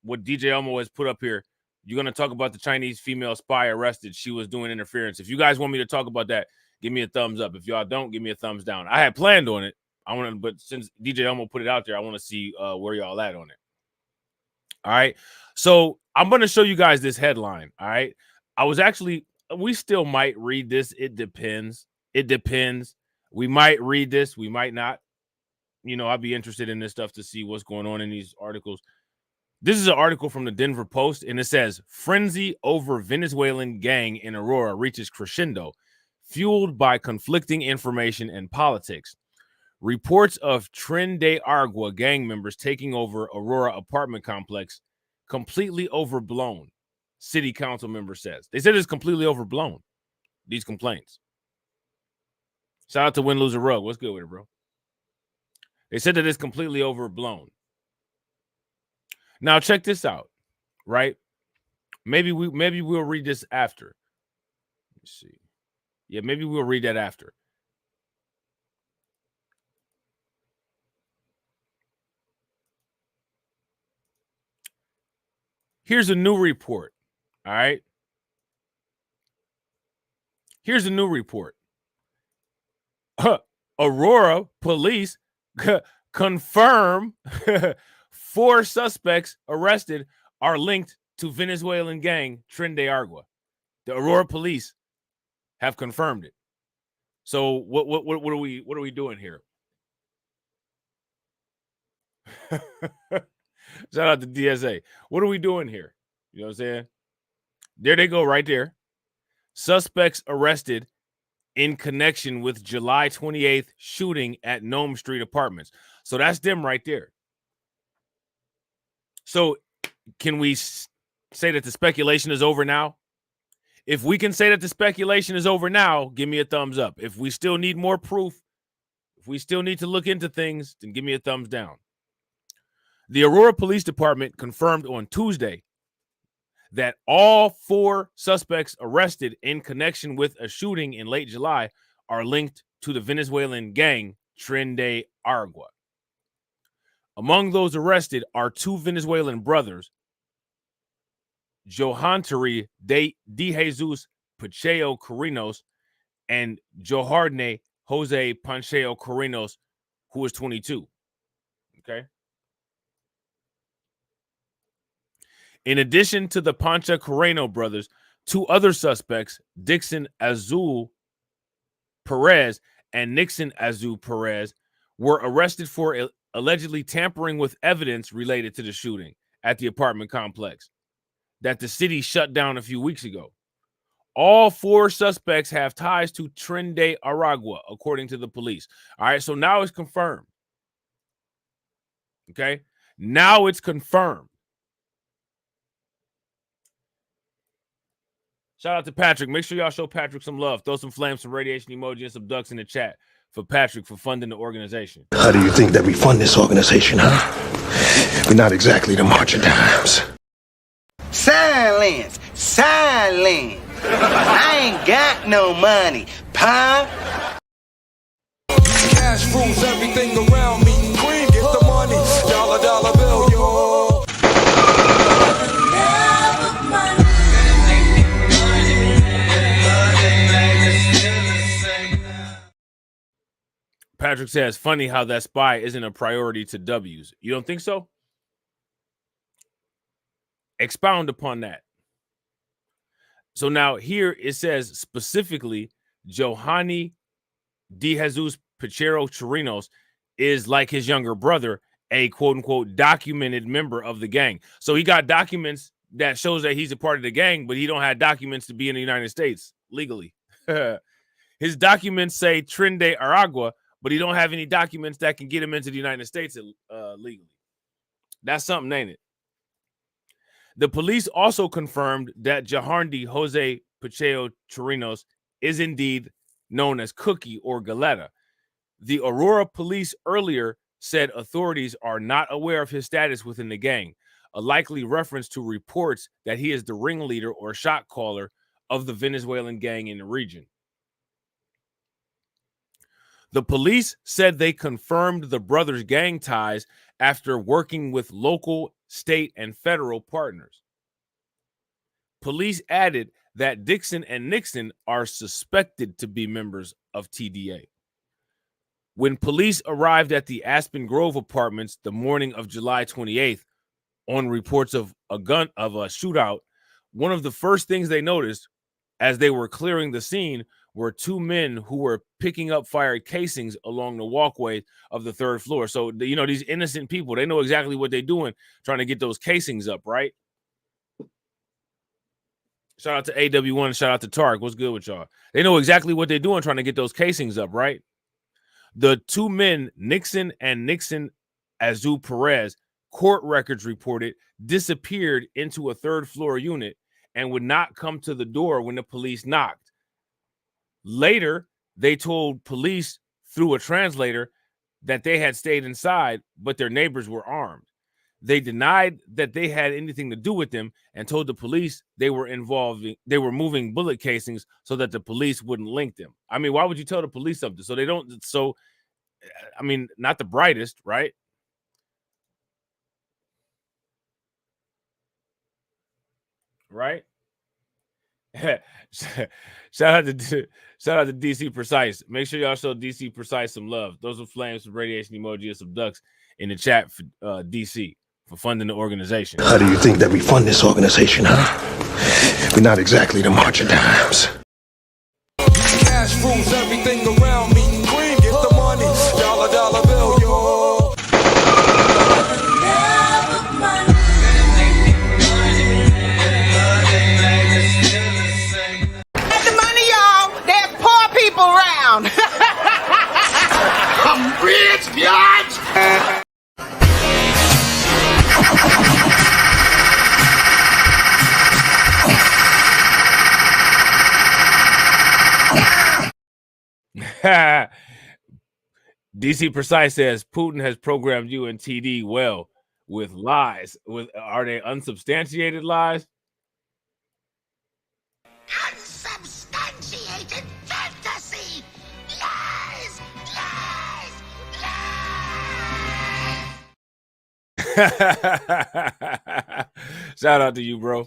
what DJ Elmo has put up here, you're going to talk about the Chinese female spy arrested. She was doing interference. If you guys want me to talk about that, give me a thumbs up. If y'all don't, give me a thumbs down. I had planned on it. But since DJ Elmo put it out there, I want to see where y'all at on it. All right. So I'm going to show you guys this headline. All right. We still might read this. It depends. We might read this. We might not. I'd be interested in this stuff to see what's going on in these articles. This is an article from the Denver Post, and it says, frenzy over Venezuelan gang in Aurora reaches crescendo, fueled by conflicting information and politics. Reports of Tren de Aragua gang members taking over Aurora apartment complex completely overblown. City council member says. They said it's completely overblown, these complaints. Shout out to Win Loser Rug. What's good with it, bro? They said that it's completely overblown. Now check this out, right? Maybe we'll read this after. Let's see. Yeah, maybe we'll read that after. Here's a new report. All right. Here's a new report. Aurora police confirm 4 suspects arrested are linked to Venezuelan gang Tren de Aragua. The Aurora police have confirmed it. So what are we doing here? Shout out to DSA. What are we doing here? You know what I'm saying? There they go right there. Suspects arrested in connection with July 28th shooting at Nome Street Apartments. So that's them right there. So can we say that the speculation is over now? If we can say that the speculation is over now, give me a thumbs up. If we still need more proof, if we still need to look into things, then give me a thumbs down. The Aurora Police Department confirmed on Tuesday that all 4 suspects arrested in connection with a shooting in late July are linked to the Venezuelan gang Tren de Aragua. Among those arrested are 2 Venezuelan brothers, Johantari de Jesus Pacheco Carrenos and Johardne Jose Pancheo Carrenos, who is 22. Okay. In addition to the Pancha Carreno brothers, 2 other suspects, Dixon Azul Perez and Nixon Azul Perez, were arrested for allegedly tampering with evidence related to the shooting at the apartment complex that the city shut down a few weeks ago. All 4 suspects have ties to Tren de Aragua, according to the police. All right, so now it's confirmed. Okay, now it's confirmed. Shout out to Patrick. Make sure y'all show Patrick some love. Throw some flames, some radiation emoji, and some ducks in the chat for Patrick for funding the organization. How do you think that we fund this organization, huh? We're not exactly the March of Dimes. Silence! Silence! I ain't got no money, pa. Cash rules everything around me. Queen, get the money. Dollar, dollar bill, yo. Patrick says, funny how that spy isn't a priority to W's. You don't think so? Expound upon that. So now here it says specifically, Johani de Jesus Pacheco Chirinos is like his younger brother, a quote unquote documented member of the gang. So he got documents that shows that he's a part of the gang, but he don't have documents to be in the United States legally. His documents say Tren de Aragua, but he don't have any documents that can get him into the United States legally. That's something, ain't it? The police also confirmed that Jaharndi Jose Pacheco Chirinos is indeed known as Cookie or Galetta. The Aurora police earlier said authorities are not aware of his status within the gang, a likely reference to reports that he is the ringleader or shot caller of the Venezuelan gang in the region. The police said they confirmed the brothers' gang ties after working with local, state, and federal partners. Police added that Dixon and Nixon are suspected to be members of TDA. When police arrived at the Aspen Grove apartments the morning of July 28th on reports of a shootout, one of the first things they noticed as they were clearing the scene were 2 men who were picking up fired casings along the walkway of the 3rd floor. So, you know, these innocent people, they know exactly what they're doing, trying to get those casings up, right? Shout out to AW1 and shout out to Tarek. What's good with y'all? They know exactly what they're doing, trying to get those casings up, right? The 2 men, Nixon and Nixon Azul Perez, court records reported, disappeared into a 3rd floor unit and would not come to the door when the police knocked. Later, they told police through a translator that they had stayed inside, but their neighbors were armed. They denied that they had anything to do with them and told the police they were moving bullet casings so that the police wouldn't link them. I mean, why would you tell the police something? So they don't, so, I mean, not the brightest, right? Right? Shout out to DC Precise. Make sure y'all show DC Precise some love. Those are flames, some radiation emoji, and some ducks in the chat for DC for funding the organization. How do you think that we fund this organization, huh? We're not exactly the March of Dimes. Cash rules everything around me. Queen, get the money. Dollar, dollar bill, yo. Get the money, y'all. They're poor people, bitch! DC Precise says Putin has programmed you and TD well with lies. Are they unsubstantiated lies? Unsubstantiated fantasy! Lies! Lies! Lies! Shout out to you, bro.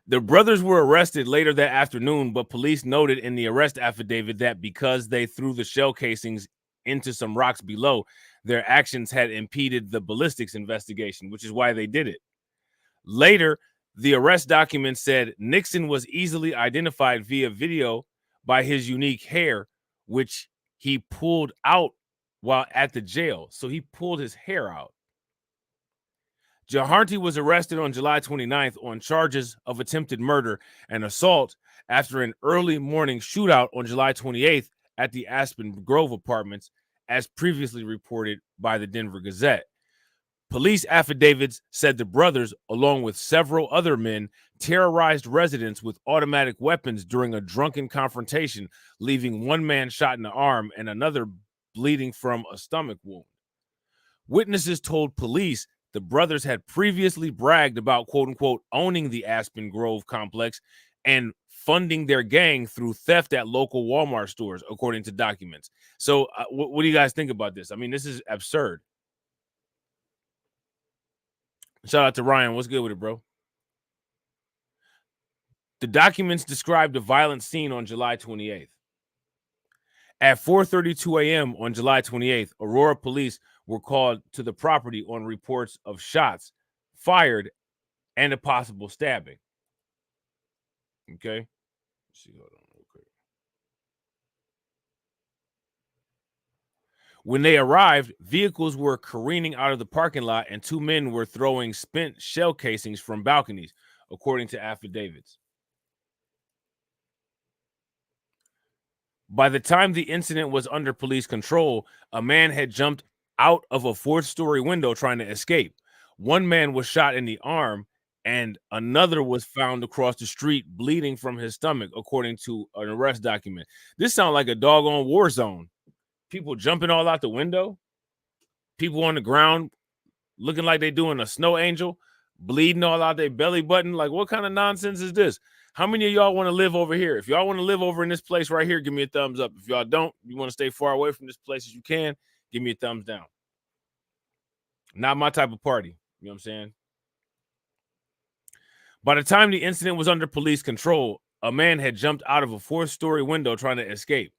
The brothers were arrested later that afternoon, but police noted in the arrest affidavit that because they threw the shell casings into some rocks below, their actions had impeded the ballistics investigation, which is why they did it. Later, the arrest document said Nixon was easily identified via video by his unique hair, which he pulled out while at the jail. So he pulled his hair out. Jaharti was arrested on July 29th on charges of attempted murder and assault after an early morning shootout on July 28th at the Aspen Grove apartments, as previously reported by the Denver Gazette. Police affidavits said the brothers, along with several other men, terrorized residents with automatic weapons during a drunken confrontation, leaving one man shot in the arm and another bleeding from a stomach wound. Witnesses told police the brothers had previously bragged about, quote unquote, owning the Aspen Grove complex and funding their gang through theft at local Walmart stores, according to documents. So what do you guys think about this? I mean, this is absurd. Shout out to Ryan. What's good with it, bro? The documents described a violent scene on July 28th. At 4:32 a.m. on July 28th, Aurora police were called to the property on reports of shots fired and a possible stabbing. Okay. Let's see, hold on real quick. When they arrived, vehicles were careening out of the parking lot and two men were throwing spent shell casings from balconies, according to affidavits. By the time the incident was under police control, a man had jumped out of a fourth-story window trying to escape. One man was shot in the arm, and another was found across the street bleeding from his stomach, according to an arrest document. This sounds like a doggone war zone. People jumping all out the window, people on the ground looking like they're doing a snow angel, bleeding all out their belly button. Like, what kind of nonsense is this? How many of y'all want to live over here? If y'all want to live over in this place right here, give me a thumbs up. If y'all don't, you want to stay far away from this place as you can, give me a thumbs down. Not my type of party. You know what I'm saying? By the time the incident was under police control, a man had jumped out of a fourth-story window trying to escape.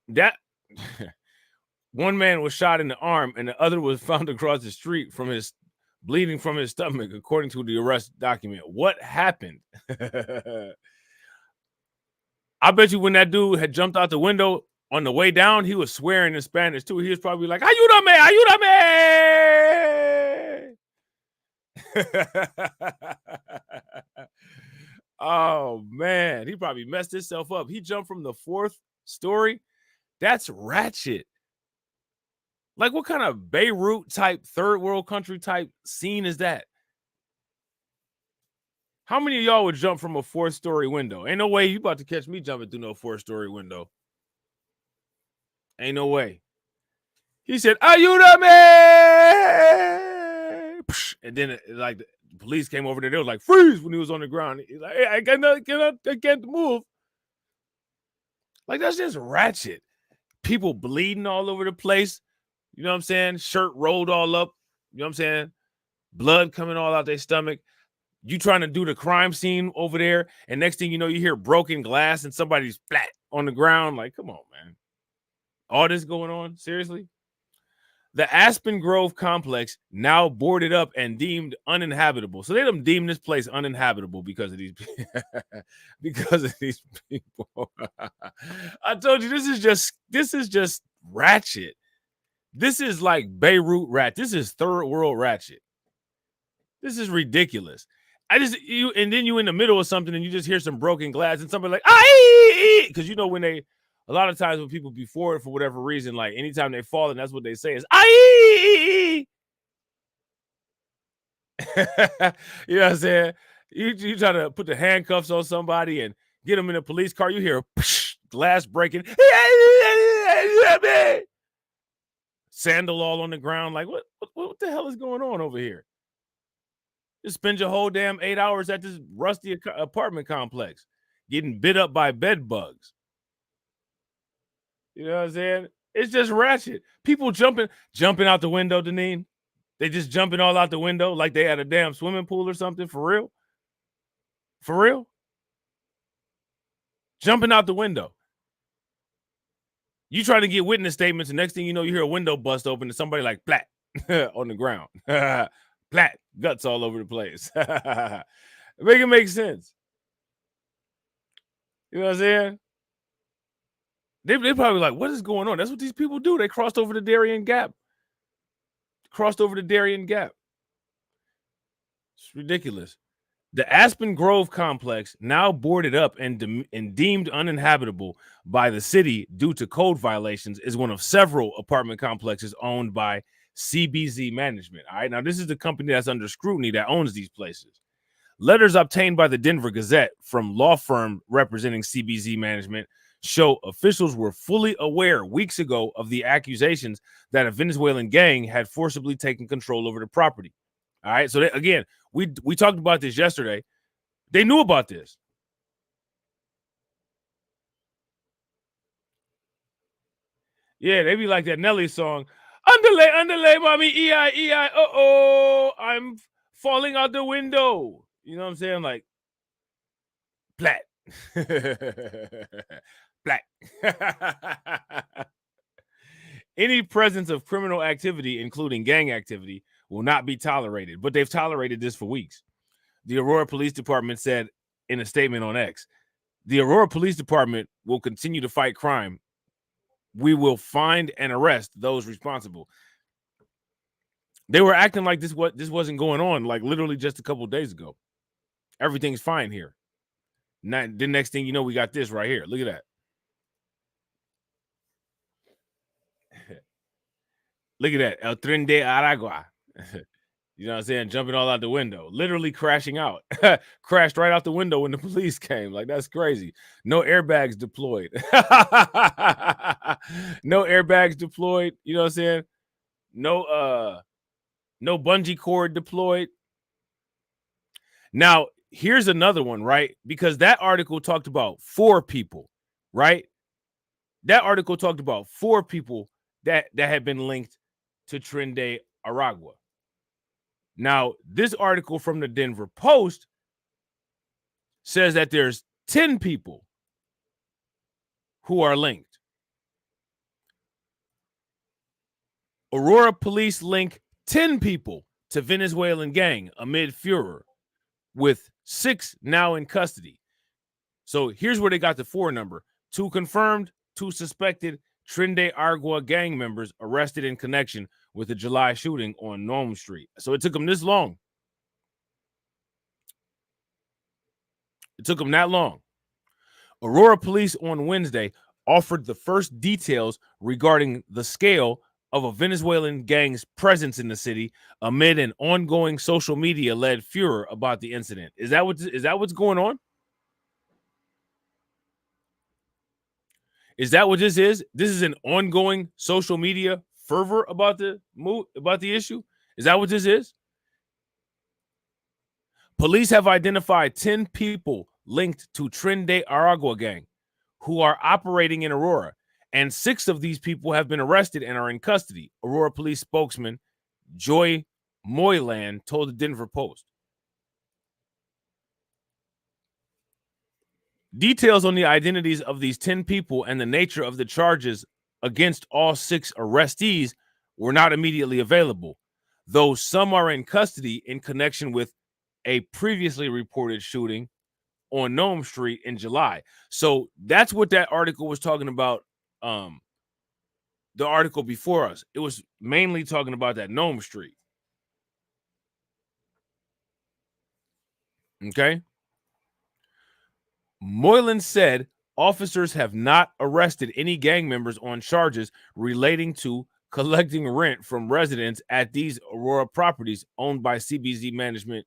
That one man was shot in the arm, and the other was found across the street from his bleeding from his stomach, according to the arrest document. What happened? I bet you when that dude had jumped out the window on the way down, he was swearing in Spanish too. He was probably like, "Ayúdame, ayúdame." Oh man, he probably messed himself up. He jumped from the fourth story. That's ratchet. Like, what kind of Beirut type, third world country type scene is that? How many of y'all would jump from a fourth-story window? Ain't no way you about to catch me jumping through no fourth-story window. Ain't no way. He said, "Ayúdame!" And then, like, the police came over there. They was like, "Freeze!" when he was on the ground. He's like, "Hey, I can't move." Like, that's just ratchet. People bleeding all over the place. You know what I'm saying? Shirt rolled all up. You know what I'm saying? Blood coming all out their stomach. You trying to do the crime scene over there, and next thing you know, you hear broken glass and somebody's flat on the ground. Like, come on, man. All this going on? Seriously? The Aspen Grove complex now boarded up and deemed uninhabitable. So they done deemed this place uninhabitable because of these people. I told you this is just ratchet. This is like Beirut rat. This is third world ratchet. This is ridiculous. And then you in the middle of something and you just hear some broken glass and somebody like, "Ay!" Because you know when they A lot of times when people be for it for whatever reason, like anytime they fall, and that's what they say is "aye." You know what I'm saying? You try to put the handcuffs on somebody and get them in a police car. You hear glass breaking, sandal all on the ground. Like what the hell is going on over here? Just spend your whole damn 8 hours at this rusty apartment complex, getting bit up by bed bugs. You know what I'm saying? It's just ratchet. People jumping out the window, Deneen. They just jumping all out the window like they had a damn swimming pool or something. For real? For real? Jumping out the window. You trying to get witness statements, and next thing you know, you hear a window bust open and somebody like flat on the ground. Flat, guts all over the place. Make it make sense. You know what I'm saying? They probably like, what is going on? That's what these people do. They crossed over the Darien Gap. It's ridiculous. The Aspen Grove complex, now boarded up and deemed uninhabitable by the city due to code violations, is one of several apartment complexes owned by CBZ Management. All right, now this is the company that's under scrutiny that owns these places. Letters obtained by the Denver Gazette from law firm representing CBZ Management show officials were fully aware weeks ago of the accusations that a Venezuelan gang had forcibly taken control over the property. All right, so again, we talked about this yesterday. They knew about this. Yeah, they be like that Nelly song. Underlay, mommy, E-I, I'm falling out the window. You know what I'm saying? Like, plat. Plat. Any presence of criminal activity, including gang activity, will not be tolerated. But they've tolerated this for weeks. The Aurora Police Department said in a statement on X, the Aurora Police Department will continue to fight crime. We will find and arrest those responsible. They were acting like this wasn't going on, like literally just a couple of days ago. Everything's fine here. Now, the next thing you know, we got this right here. Look at that. Look at that. El Tren de Aragua. You know what I'm saying? Jumping all out the window. Literally crashing out. Crashed right out the window when the police came. Like, that's crazy. No airbags deployed. No airbags deployed. You know what I'm saying? No bungee cord deployed. Now, here's another one, right? Because that article talked about 4 people, right? That article talked about 4 people that had been linked to Tren de Aragua. Now, this article from the Denver Post says that there's 10 people who are linked. Aurora police link 10 people to Venezuelan gang amid furor, with 6 now in custody. So here's where they got the 4 number. 2 confirmed, 2 suspected Tren de Aragua gang members arrested in connection with the July shooting on Nome Street. So it took them this long. It took them that long. Aurora police on Wednesday offered the first details regarding the scale of a Venezuelan gang's presence in the city amid an ongoing social media-led furor about the incident. Is that what's going on? Is that what this is? This is an ongoing social media fervor about the issue? Is that what this is? Police have identified 10 people linked to Tren de Aragua gang who are operating in Aurora, and 6 of these people have been arrested and are in custody, Aurora police spokesman Joy Moylan told the Denver Post. Details on the identities of these 10 people and the nature of the charges against all 6 arrestees were not immediately available, though some are in custody in connection with a previously reported shooting on Nome Street in July. So that's what that article was talking about. The article before us, it was mainly talking about that Nome Street. Okay. Moylan said officers have not arrested any gang members on charges relating to collecting rent from residents at these Aurora properties owned by CBZ Management,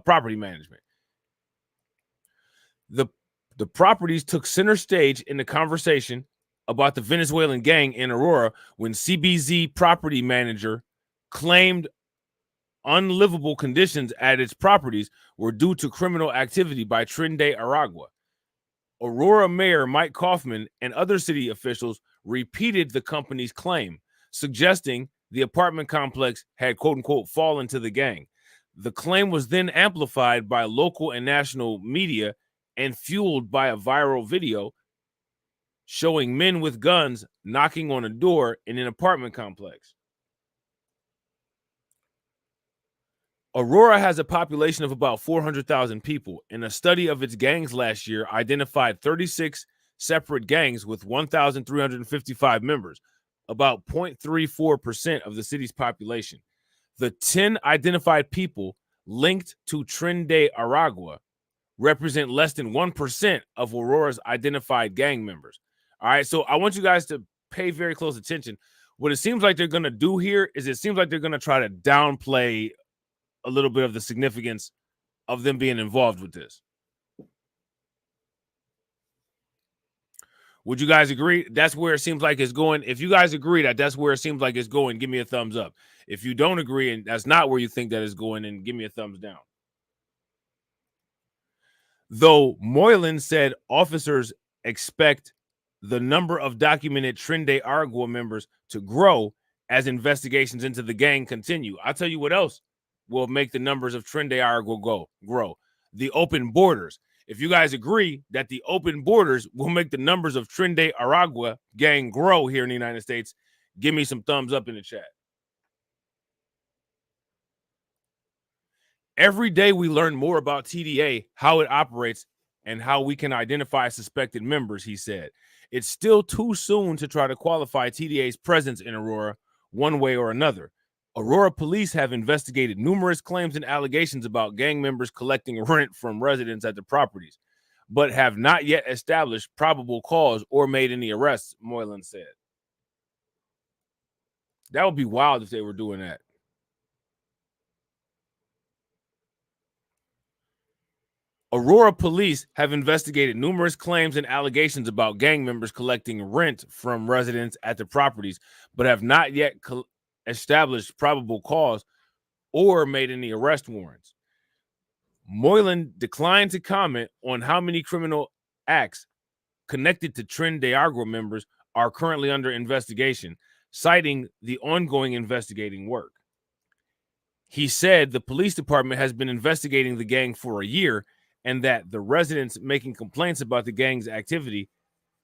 Property Management. The properties took center stage in the conversation about the Venezuelan gang in Aurora when CBZ property manager claimed unlivable conditions at its properties were due to criminal activity by Tren de Aragua. Aurora Mayor Mike Kaufman and other city officials repeated the company's claim, suggesting the apartment complex had quote-unquote fallen to the gang. The claim was then amplified by local and national media and fueled by a viral video showing men with guns knocking on a door in an apartment complex. Aurora has a population of about 400,000 people, and a study of its gangs last year identified 36 separate gangs with 1,355 members, about 0.34% of the city's population. The 10 identified people linked to Tren de Aragua represent less than 1% of Aurora's identified gang members. All right, so I want you guys to pay very close attention. What it seems like they're going to do here is it seems like they're going to try to downplay a little bit of the significance of them being involved with this. Would you guys agree? That's where it seems like it's going. If you guys agree that that's where it seems like it's going, give me a thumbs up. If you don't agree and that's not where you think that it's going, then give me a thumbs down. Though Moylan said officers expect the number of documented Tren de Aragua members to grow as investigations into the gang continue. I'll tell you what else will make the numbers of Tren de Aragua grow. The open borders. If you guys agree that the open borders will make the numbers of Tren de Aragua gang grow here in the United States, give me some thumbs up in the chat. Every day we learn more about TDA, how it operates, and how we can identify suspected members, he said. It's still too soon to try to qualify TDA's presence in Aurora one way or another. Aurora police have investigated numerous claims and allegations about gang members collecting rent from residents at the properties, but have not yet established probable cause or made any arrests, Moylan said. That would be wild if they were doing that. Aurora police have investigated numerous claims and allegations about gang members collecting rent from residents at the properties, but have not yet established probable cause or made any arrest warrants. Moylan declined to comment on how many criminal acts connected to Tren de Aragua members are currently under investigation, citing the ongoing investigating work. He said the police department has been investigating the gang for a year and that the residents making complaints about the gang's activity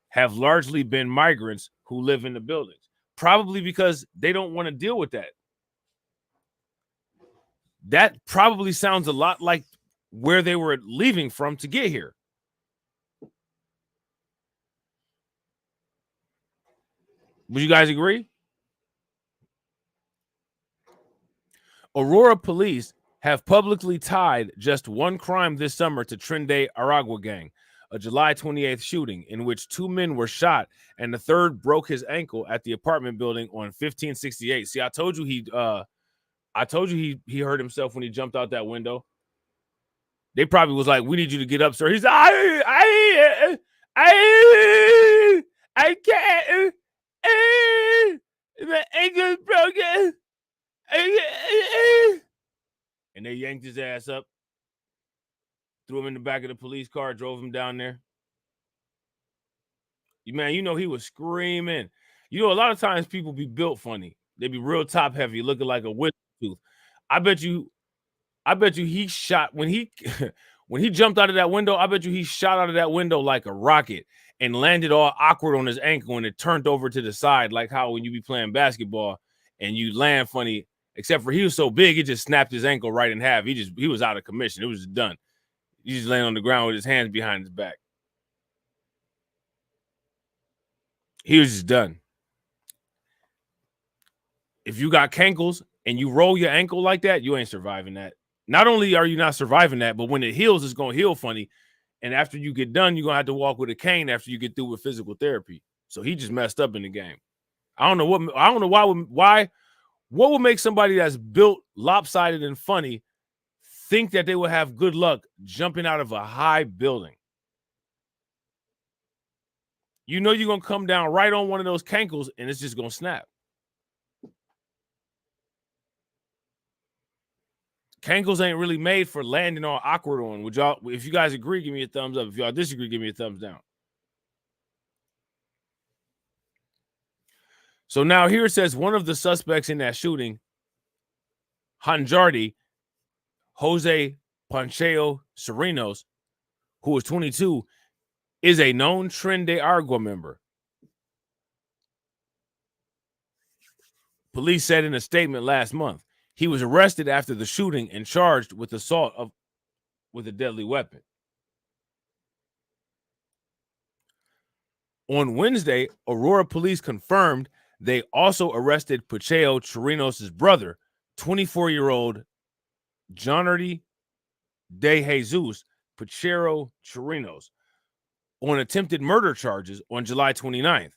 have largely been migrants who live in the buildings, probably because they don't want to deal with that. That probably sounds a lot like where they were leaving from to get here. Would you guys agree? Aurora police have publicly tied just one crime this summer to Tren de Aragua gang, a July 28th shooting in which 2 men were shot and the third broke his ankle at the apartment building on 1568. See, I told you he hurt himself when he jumped out that window. They probably was like, "We need you to get up, sir." He's like, I can't. My ankle's broken. And they yanked his ass up, threw him in the back of the police car, drove him down there. Man, you know he was screaming. You know, a lot of times people be built funny. They be real top heavy, looking like a wisdom tooth. I bet you he shot when he when he jumped out of that window. I bet you he shot out of that window like a rocket and landed all awkward on his ankle and it turned over to the side, like how when you be playing basketball and you land funny. Except for he was so big, he just snapped his ankle right in half. He was out of commission. It was just done. He just laying on the ground with his hands behind his back. He was just done. If you got cankles and you roll your ankle like that, you ain't surviving that. Not only are you not surviving that, but when it heals, it's going to heal funny. And after you get done, you're going to have to walk with a cane after you get through with physical therapy. So he just messed up in the game. I don't know why. What would make somebody that's built lopsided and funny think that they will have good luck jumping out of a high building? You know you're going to come down right on one of those cankles and it's just going to snap. Cankles ain't really made for landing all awkward on. Would y'all, if you guys agree, give me a thumbs up. If y'all disagree, give me a thumbs down. So now here it says one of the suspects in that shooting, Hanjardi, Jose Pancheo Serenos, who was 22, is a known Tren de Aragua member. Police said in a statement last month. He was arrested after the shooting and charged with assault with a deadly weapon. On Wednesday, Aurora police confirmed they also arrested Pacheco Chirinos' brother, 24-year-old Jonardi de Jesus Pacheco Chirinos, on attempted murder charges on July 29th.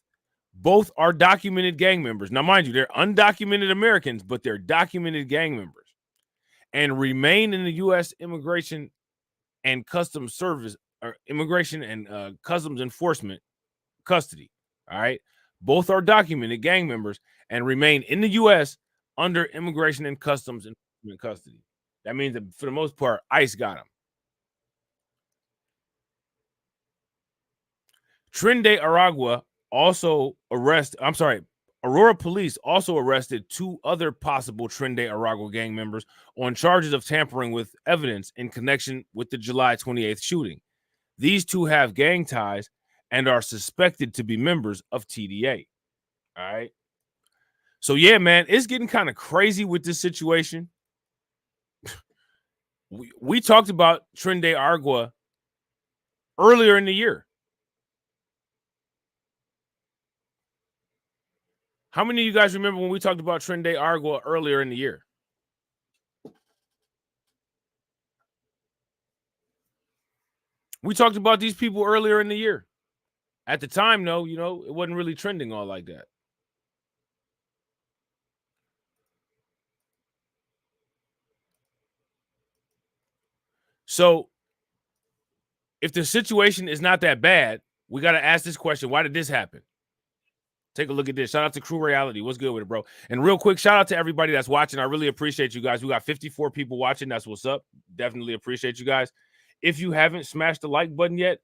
Both are documented gang members. Now, mind you, they're undocumented Americans, but they're documented gang members and remain in the U.S. Immigration and Customs Service, or Immigration and Customs Enforcement custody. All right. Both are documented gang members and remain in the U.S. under Immigration and Customs Enforcement custody. That means that for the most part, ICE got them. Tren de Aragua Aurora police also arrested 2 other possible Tren de Aragua gang members on charges of tampering with evidence in connection with the July 28th shooting. These 2 have gang ties and are suspected to be members of TDA. All right. So, yeah, man, it's getting kind of crazy with this situation. We talked about Tren de Aragua earlier in the year. How many of you guys remember when we talked about Tren de Aragua earlier in the year? We talked about these people earlier in the year. At the time, though, it wasn't really trending all like that. So if the situation is not that bad, we got to ask this question. Why did this happen? Take a look at this. Shout out to Crew Reality. What's good with it, bro? And real quick, shout out to everybody that's watching. I really appreciate you guys. We got 54 people watching. That's what's up. Definitely appreciate you guys. If you haven't smashed the like button yet,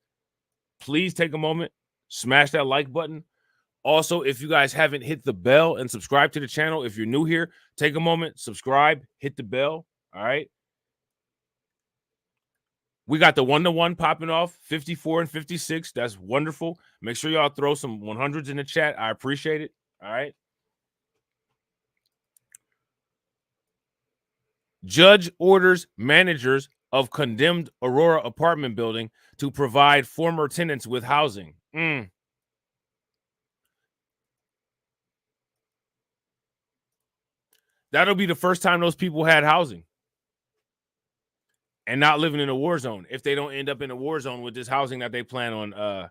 please take a moment, smash that like button. Also, if you guys haven't hit the bell and subscribe to the channel, if you're new here, take a moment, subscribe, hit the bell. All right. We got the 1-to-1 popping off, 54 and 56. That's wonderful. Make sure y'all throw some 100s in the chat. I appreciate it. All right. Judge orders managers of condemned Aurora apartment building to provide former tenants with housing. That'll be the first time those people had housing and not living in a war zone, if they don't end up in a war zone with this housing that they plan on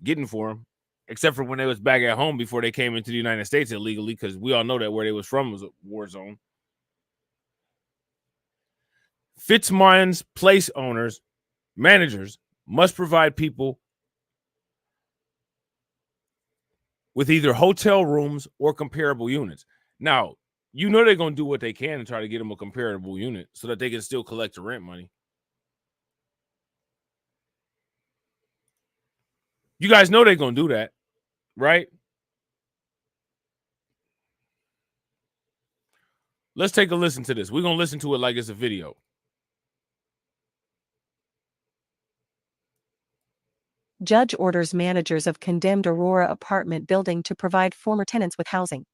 getting for them, except for when they was back at home before they came into the United States illegally, because we all know that where they was from was a war zone. Fitzmines Place owners, managers must provide people with either hotel rooms or comparable units. Now, you know they're going to do what they can to try to get them a comparable unit so that they can still collect the rent money. You guys know they're going to do that, right? Let's take a listen to this. We're going to listen to it like it's a video. Judge orders managers of condemned Aurora apartment building to provide former tenants with housing.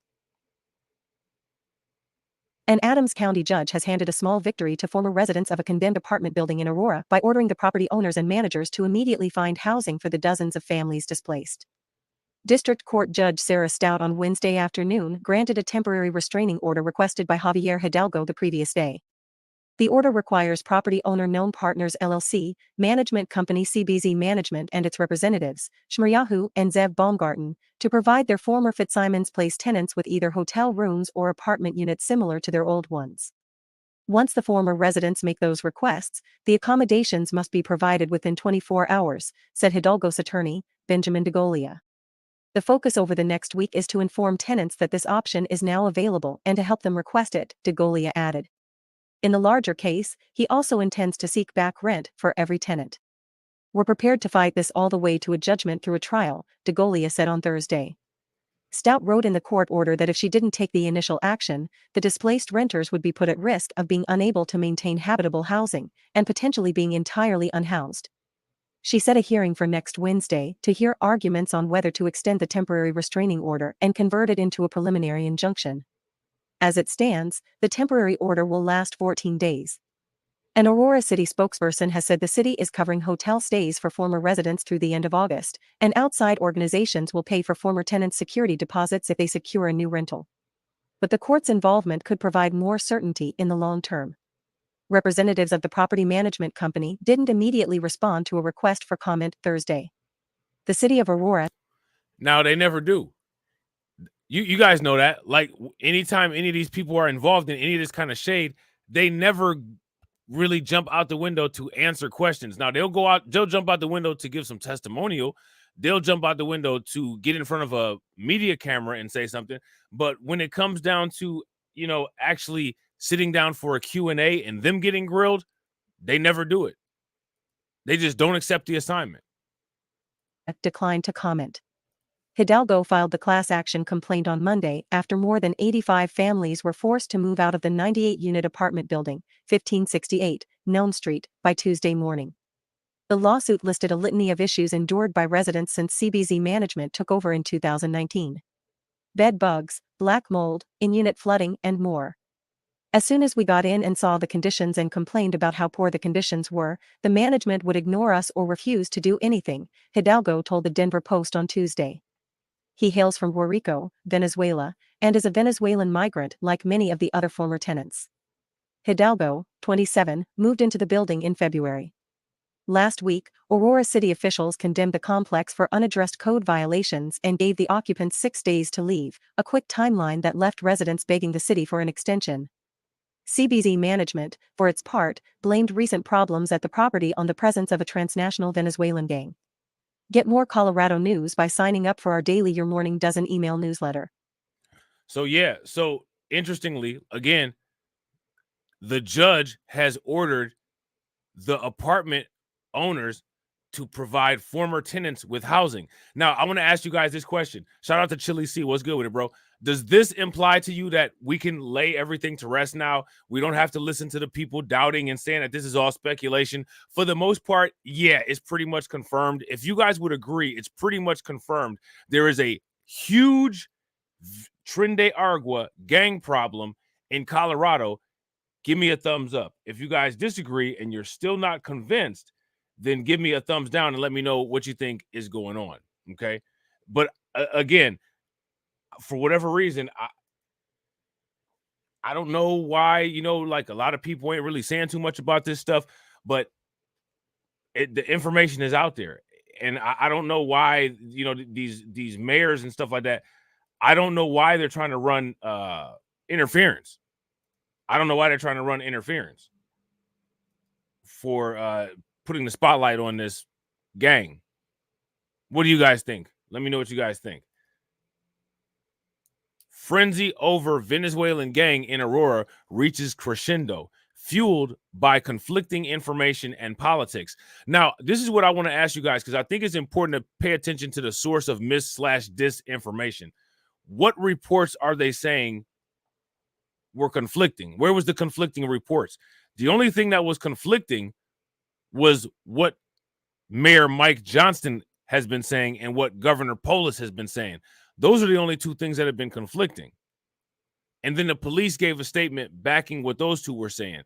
An Adams County judge has handed a small victory to former residents of a condemned apartment building in Aurora by ordering the property owners and managers to immediately find housing for the dozens of families displaced. District Court Judge Sarah Stout on Wednesday afternoon granted a temporary restraining order requested by Javier Hidalgo the previous day. The order requires property owner Known Partners LLC, management company CBZ Management and its representatives, Shmuryahu and Zev Baumgarten, to provide their former Fitzsimons Place tenants with either hotel rooms or apartment units similar to their old ones. Once the former residents make those requests, the accommodations must be provided within 24 hours, said Hidalgo's attorney, Benjamin DeGolia. The focus over the next week is to inform tenants that this option is now available and to help them request it, DeGolia added. In the larger case, he also intends to seek back rent for every tenant. We're prepared to fight this all the way to a judgment through a trial, DeGolia said on Thursday. Stout wrote in the court order that if she didn't take the initial action, the displaced renters would be put at risk of being unable to maintain habitable housing and potentially being entirely unhoused. She set a hearing for next Wednesday to hear arguments on whether to extend the temporary restraining order and convert it into a preliminary injunction. As it stands, the temporary order will last 14 days. An Aurora City spokesperson has said the city is covering hotel stays for former residents through the end of August, and outside organizations will pay for former tenants' security deposits if they secure a new rental. But the court's involvement could provide more certainty in the long term. Representatives of the property management company didn't immediately respond to a request for comment Thursday. The city of Aurora. Now, they never do. You guys know that. Like, anytime any of these people are involved in any of this kind of shade, they never really jump out the window to answer questions. Now, they'll jump out the window to give some testimonial. They'll jump out the window to get in front of a media camera and say something. But when it comes down to, actually sitting down for a Q&A and them getting grilled, they never do it. They just don't accept the assignment. Declined to comment. Hidalgo filed the class action complaint on Monday after more than 85 families were forced to move out of the 98-unit apartment building, 1568, Nelm Street, by Tuesday morning. The lawsuit listed a litany of issues endured by residents since CBZ Management took over in 2019. Bed bugs, black mold, in-unit flooding, and more. As soon as we got in and saw the conditions and complained about how poor the conditions were, the management would ignore us or refuse to do anything, Hidalgo told the Denver Post on Tuesday. He hails from Puerto Rico, Venezuela, and is a Venezuelan migrant like many of the other former tenants. Hidalgo, 27, moved into the building in February. Last week, Aurora City officials condemned the complex for unaddressed code violations and gave the occupants 6 days to leave, a quick timeline that left residents begging the city for an extension. CBZ Management, for its part, blamed recent problems at the property on the presence of a transnational Venezuelan gang. Get more Colorado news by signing up for our daily Your Morning Dozen email newsletter. So interestingly, again, the judge has ordered the apartment owners to provide former tenants with housing. Now, I want to ask you guys this question. Shout out to Chili C. What's good with it, bro? Does this imply to you that we can lay everything to rest now? We don't have to listen to the people doubting and saying that this is all speculation. For the most part, yeah, it's pretty much confirmed. If you guys would agree, it's pretty much confirmed. There is a huge Tren de Agua gang problem in Colorado. Give me a thumbs up. If you guys disagree and you're still not convinced, then give me a thumbs down and let me know what you think is going on, okay? But again, for whatever reason, I don't know why, like a lot of people ain't really saying too much about this stuff, but the information is out there. And I don't know why, these mayors and stuff like that, I don't know why they're trying to run interference. I don't know why they're trying to run interference for putting the spotlight on this gang. What do you guys think? Let me know what you guys think. Frenzy over Venezuelan gang in Aurora reaches crescendo, fueled by conflicting information and politics. Now, this is what I want to ask you guys, because I think it's important to pay attention to the source of mis/disinformation. What reports are they saying were conflicting? Where was the conflicting reports? The only thing that was conflicting was what Mayor Mike Johnston has been saying and what Governor Polis has been saying. Those are the only two things that have been conflicting. And then the police gave a statement backing what those two were saying.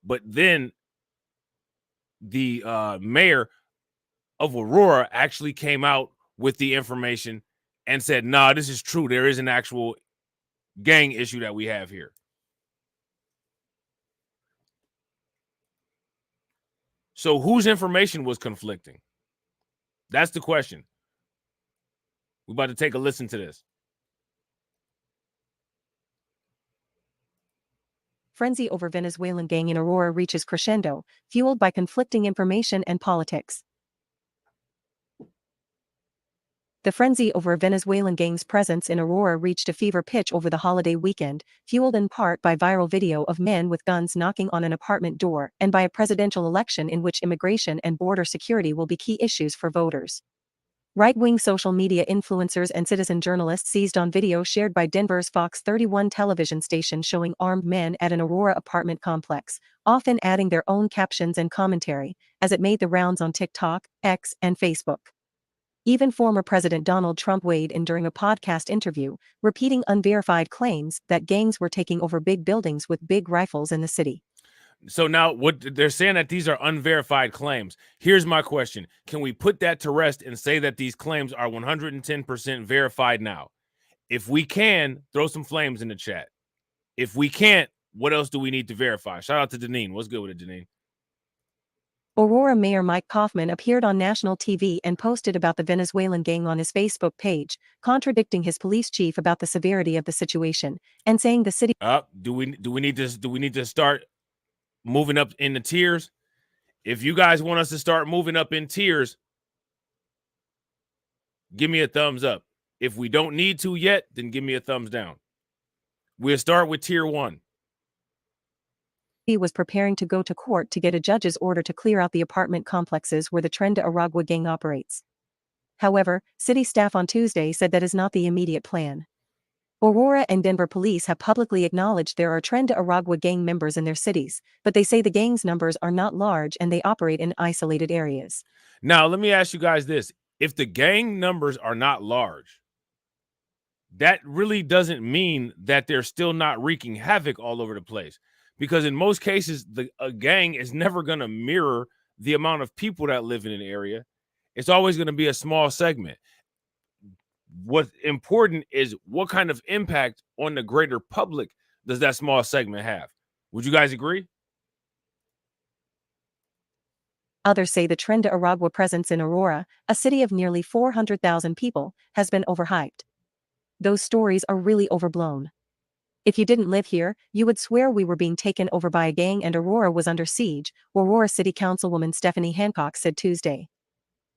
But then the mayor of Aurora actually came out with the information and said, nah, this is true. There is an actual gang issue that we have here. So whose information was conflicting? That's the question. We're about to take a listen to this. Frenzy over Venezuelan gang in Aurora reaches crescendo, fueled by conflicting information and politics. The frenzy over Venezuelan gang's presence in Aurora reached a fever pitch over the holiday weekend, fueled in part by viral video of men with guns knocking on an apartment door and by a presidential election in which immigration and border security will be key issues for voters. Right-wing social media influencers and citizen journalists seized on video shared by Denver's Fox 31 television station showing armed men at an Aurora apartment complex, often adding their own captions and commentary, as it made the rounds on TikTok, X, and Facebook. Even former President Donald Trump weighed in during a podcast interview, repeating unverified claims that gangs were taking over big buildings with big rifles in the city. So now what they're saying that these are unverified claims. Here's my question. Can we put that to rest and say that these claims are 110% verified now? If we can, throw some flames in the chat. If we can't, what else do we need to verify? Shout out to Deneen. What's good with it, Deneen? Aurora Mayor Mike Kaufman appeared on national TV and posted about the Venezuelan gang on his Facebook page, contradicting his police chief about the severity of the situation and saying the city. Do we need to start moving up in the tiers? If you guys want us to start moving up in tiers, give me a thumbs up. If we don't need to yet, then give me a thumbs down. We'll start with tier 1. He was preparing to go to court to get a judge's order to clear out the apartment complexes where the Tren de Aragua gang operates. However, city staff on Tuesday said that is not the immediate plan. Aurora and Denver police have publicly acknowledged there are Tren de Aragua gang members in their cities, but they say the gang's numbers are not large and they operate in isolated areas. Now, let me ask you guys this. If the gang numbers are not large, that really doesn't mean that they're still not wreaking havoc all over the place. Because in most cases, a gang is never going to mirror the amount of people that live in an area. It's always going to be a small segment. What's important is what kind of impact on the greater public does that small segment have? Would you guys agree? Others say the Tren de Aragua presence in Aurora, a city of nearly 400,000 people, has been overhyped. Those stories are really overblown. If you didn't live here, you would swear we were being taken over by a gang and Aurora was under siege, Aurora City Councilwoman Stephanie Hancock said Tuesday.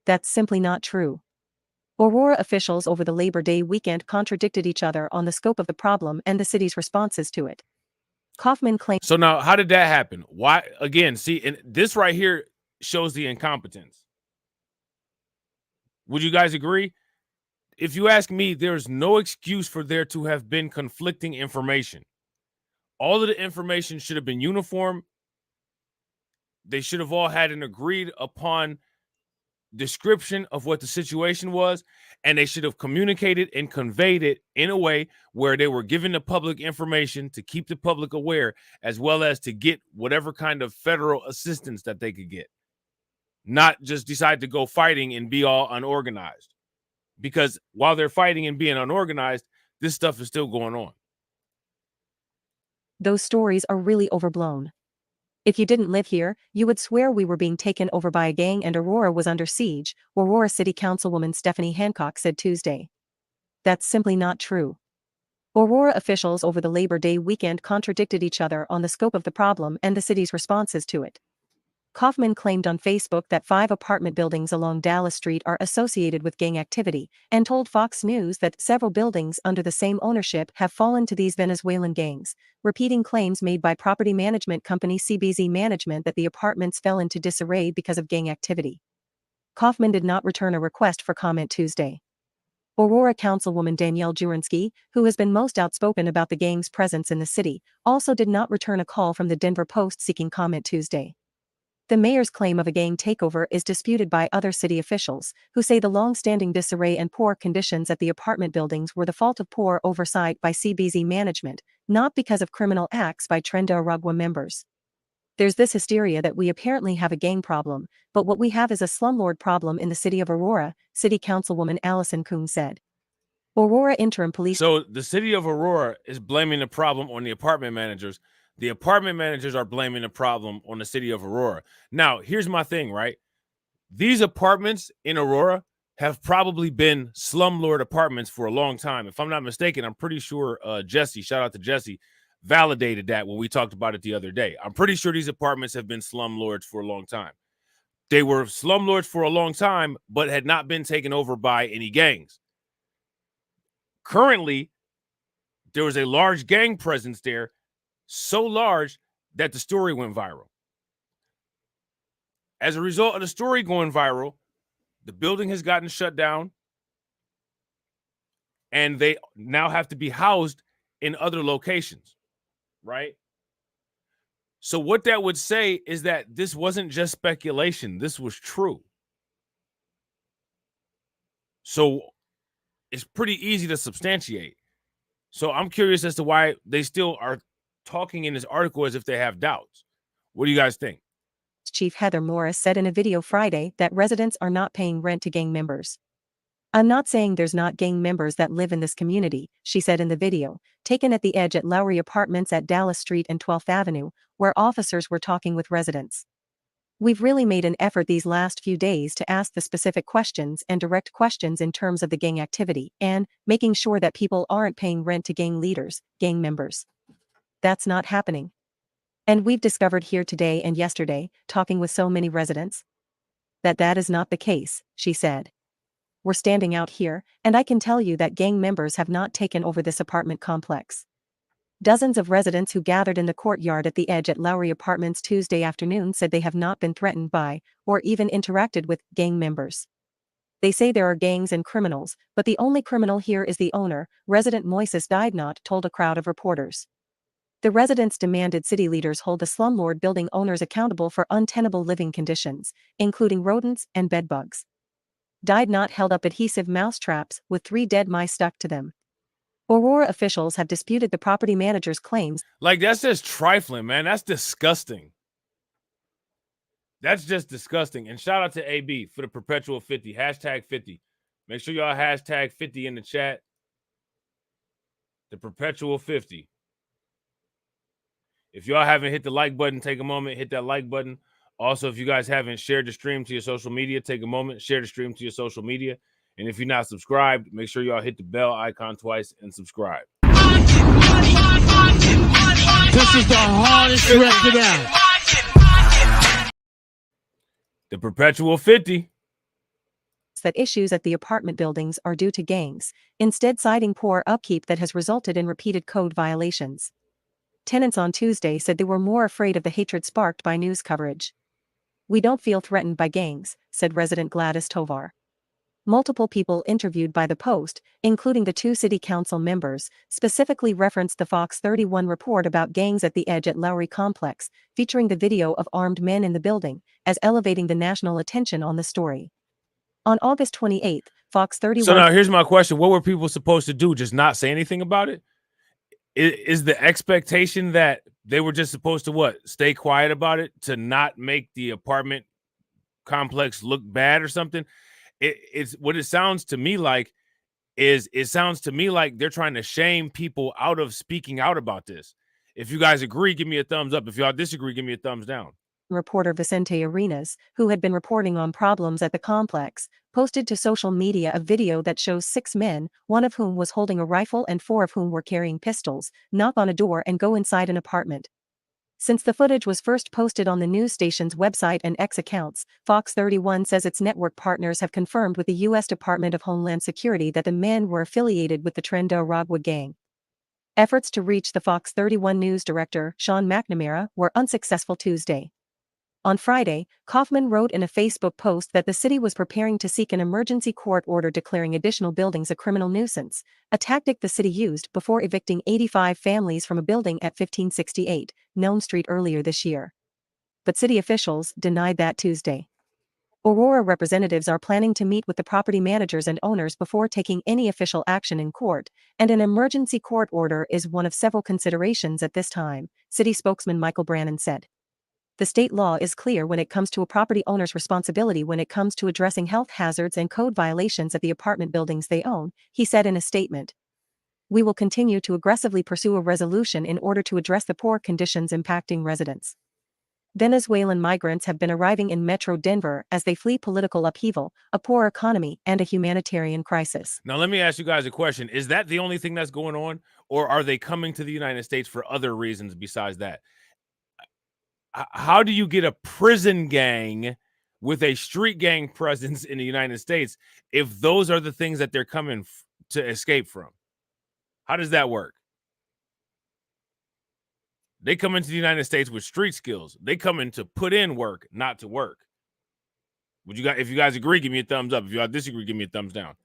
That's simply not true. Aurora officials over the Labor Day weekend contradicted each other on the scope of the problem and the city's responses to it. Kaufman claimed. So now, how did that happen? Why? Again, see, and this right here shows the incompetence. Would you guys agree? If you ask me, there's no excuse for there to have been conflicting information. All of the information should have been uniform. They should have all had an agreed upon description of what the situation was, and they should have communicated and conveyed it in a way where they were giving the public information to keep the public aware, as well as to get whatever kind of federal assistance that they could get. Not just decide to go fighting and be all unorganized. Because while they're fighting and being unorganized, this stuff is still going on. Those stories are really overblown. If you didn't live here, you would swear we were being taken over by a gang and Aurora was under siege, Aurora City Councilwoman Stephanie Hancock said Tuesday. That's simply not true. Aurora officials over the Labor Day weekend contradicted each other on the scope of the problem and the city's responses to it. Kaufman claimed on Facebook that 5 apartment buildings along Dallas Street are associated with gang activity, and told Fox News that several buildings under the same ownership have fallen to these Venezuelan gangs, repeating claims made by property management company CBZ Management that the apartments fell into disarray because of gang activity. Kaufman did not return a request for comment Tuesday. Aurora Councilwoman Danielle Jurenski, who has been most outspoken about the gang's presence in the city, also did not return a call from the Denver Post seeking comment Tuesday. The mayor's claim of a gang takeover is disputed by other city officials, who say the long-standing disarray and poor conditions at the apartment buildings were the fault of poor oversight by CBZ management, not because of criminal acts by Tren de Aragua members. There's this hysteria that we apparently have a gang problem, but what we have is a slumlord problem in the city of Aurora, City Councilwoman Allison Kuhn said. Aurora interim police. So the city of Aurora is blaming the problem on the apartment managers. The apartment managers are blaming the problem on the city of Aurora. Now, here's my thing, right? These apartments in Aurora have probably been slumlord apartments for a long time. If I'm not mistaken, I'm pretty sure Jesse, shout out to Jesse, validated that when we talked about it the other day. I'm pretty sure these apartments have been slumlords for a long time. They were slumlords for a long time, but had not been taken over by any gangs. Currently, there was a large gang presence there, so large that the story went viral. As a result of the story going viral, the building has gotten shut down, and they now have to be housed in other locations, right? So what that would say is that this wasn't just speculation. This was true. So it's pretty easy to substantiate. So I'm curious as to why they still are talking in this article as if they have doubts. What do you guys think? Chief Heather Morris said in a video Friday that residents are not paying rent to gang members. "I'm not saying there's not gang members that live in this community," she said in the video, taken at the edge at Lowry Apartments at Dallas Street and 12th Avenue, where officers were talking with residents. "We've really made an effort these last few days to ask the specific questions and direct questions in terms of the gang activity and making sure that people aren't paying rent to gang leaders, gang members. That's not happening. And we've discovered here today and yesterday, talking with so many residents, that is not the case," she said. "We're standing out here, and I can tell you that gang members have not taken over this apartment complex." Dozens of residents who gathered in the courtyard at the edge at Lowry Apartments Tuesday afternoon said they have not been threatened by, or even interacted with, gang members. "They say there are gangs and criminals, but the only criminal here is the owner," resident Moises Diednot told a crowd of reporters. The residents demanded city leaders hold the slumlord building owners accountable for untenable living conditions, including rodents and bedbugs. Diednot held up adhesive mouse traps with 3 dead mice stuck to them. Aurora officials have disputed the property manager's claims. Like, that's just trifling, man. That's disgusting. That's just disgusting. And shout out to AB for the perpetual 50, hashtag 50. Make sure y'all hashtag 50 in the chat. The perpetual 50. If y'all haven't hit the like button, take a moment, hit that like button. Also, if you guys haven't shared the stream to your social media, take a moment, share the stream to your social media. And if you're not subscribed, make sure y'all hit the bell icon twice and subscribe. This is the hardest record out. The perpetual 50. That issues at the apartment buildings are due to gangs, instead citing poor upkeep that has resulted in repeated code violations. Tenants on Tuesday said they were more afraid of the hatred sparked by news coverage. "We don't feel threatened by gangs," said resident Gladys Tovar. Multiple people interviewed by the Post, including the 2 city council members, specifically referenced the Fox 31 report about gangs at the edge at Lowry Complex, featuring the video of armed men in the building, as elevating the national attention on the story. On August 28, Fox 31... So now here's my question. What were people supposed to do? Just not say anything about it? Is the expectation that they were just supposed to what? Stay quiet about it to not make the apartment complex look bad or something? It's what it sounds to me like is it sounds to me like they're trying to shame people out of speaking out about this. If you guys agree, give me a thumbs up. If y'all disagree, give me a thumbs down. Reporter Vicente Arenas, who had been reporting on problems at the complex, posted to social media a video that shows 6 men, one of whom was holding a rifle and 4 of whom were carrying pistols, knock on a door and go inside an apartment. Since the footage was first posted on the news station's website and X accounts, Fox 31 says its network partners have confirmed with the U.S. Department of Homeland Security that the men were affiliated with the Tren de Aragua gang. Efforts to reach the Fox 31 news director, Sean McNamara, were unsuccessful Tuesday. On Friday, Kaufman wrote in a Facebook post that the city was preparing to seek an emergency court order declaring additional buildings a criminal nuisance, a tactic the city used before evicting 85 families from a building at 1568 Nome Street earlier this year. But city officials denied that Tuesday. Aurora representatives are planning to meet with the property managers and owners before taking any official action in court, and an emergency court order is one of several considerations at this time, city spokesman Michael Brannon said. The state law is clear when it comes to a property owner's responsibility when it comes to addressing health hazards and code violations at the apartment buildings they own, he said in a statement. We will continue to aggressively pursue a resolution in order to address the poor conditions impacting residents. Venezuelan migrants have been arriving in Metro Denver as they flee political upheaval, a poor economy, and a humanitarian crisis. Now, let me ask you guys a question. Is that the only thing that's going on, or are they coming to the United States for other reasons besides that? How do you get a prison gang with a street gang presence in the United States if those are the things that they're coming to escape from? How does that work? They come into the United States with street skills. They come in to put in work, not to work. Would you guys, if you guys agree, give me a thumbs up. If you disagree, give me a thumbs down.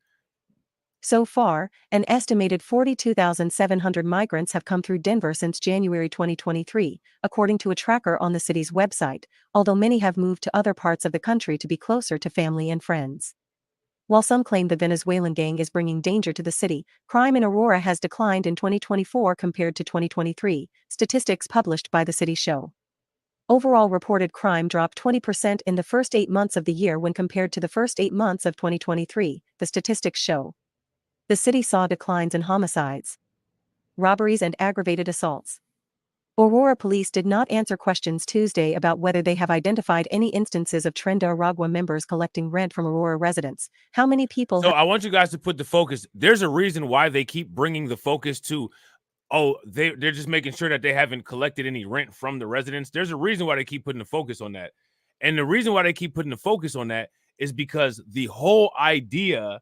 So far, an estimated 42,700 migrants have come through Denver since January 2023, according to a tracker on the city's website, although many have moved to other parts of the country to be closer to family and friends. While some claim the Venezuelan gang is bringing danger to the city, crime in Aurora has declined in 2024 compared to 2023, statistics published by the city show. Overall reported crime dropped 20% in the first 8 months of the year when compared to the first 8 months of 2023, the statistics show. The city saw declines in homicides, robberies, and aggravated assaults. Aurora police did not answer questions Tuesday about whether they have identified any instances of Tren de Aragua members collecting rent from Aurora residents. How many people? So I want you guys to put the focus. There's a reason why they keep bringing the focus to, oh, they're just making sure that they haven't collected any rent from the residents. There's a reason why they keep putting the focus on that. And the reason why they keep putting the focus on that is because the whole idea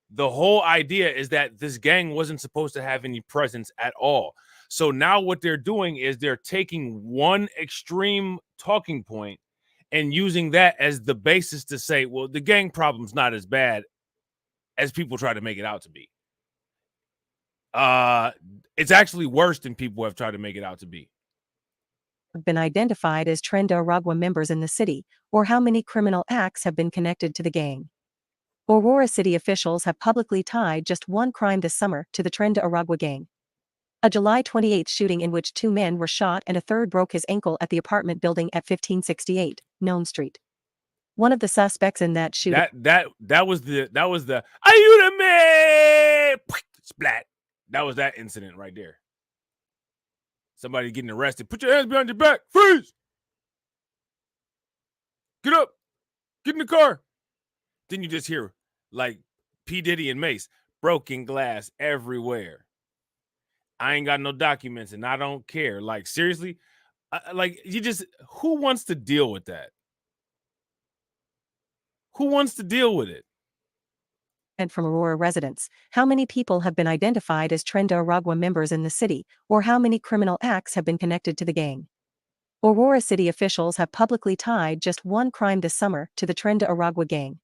is that this gang wasn't supposed to have any presence at all. So now what they're doing is they're taking one extreme talking point and using that as the basis to say, well, the gang problem's not as bad as people try to make it out to be. It's actually worse than people have tried to make it out to be. Been identified as Tren de Aragua members in the city, or how many criminal acts have been connected to the gang. Aurora city officials have publicly tied just one crime this summer to the Tren de Aragua gang. A July 28 shooting in which 2 men were shot and a third broke his ankle at the apartment building at 1568 Nome Street. One of the suspects in that shooting. That was the are you the man? Splat. That was that incident right there. Somebody getting arrested. Put your hands behind your back. Freeze. Get up. Get in the car. Then you just hear like P. Diddy and Mace. Broken glass everywhere. I ain't got no documents and I don't care. Like, seriously? Like, who wants to deal with that? Who wants to deal with it? And from Aurora residents, how many people have been identified as Tren de Aragua members in the city, or how many criminal acts have been connected to the gang? Aurora city officials have publicly tied just one crime this summer to the Tren de Aragua gang.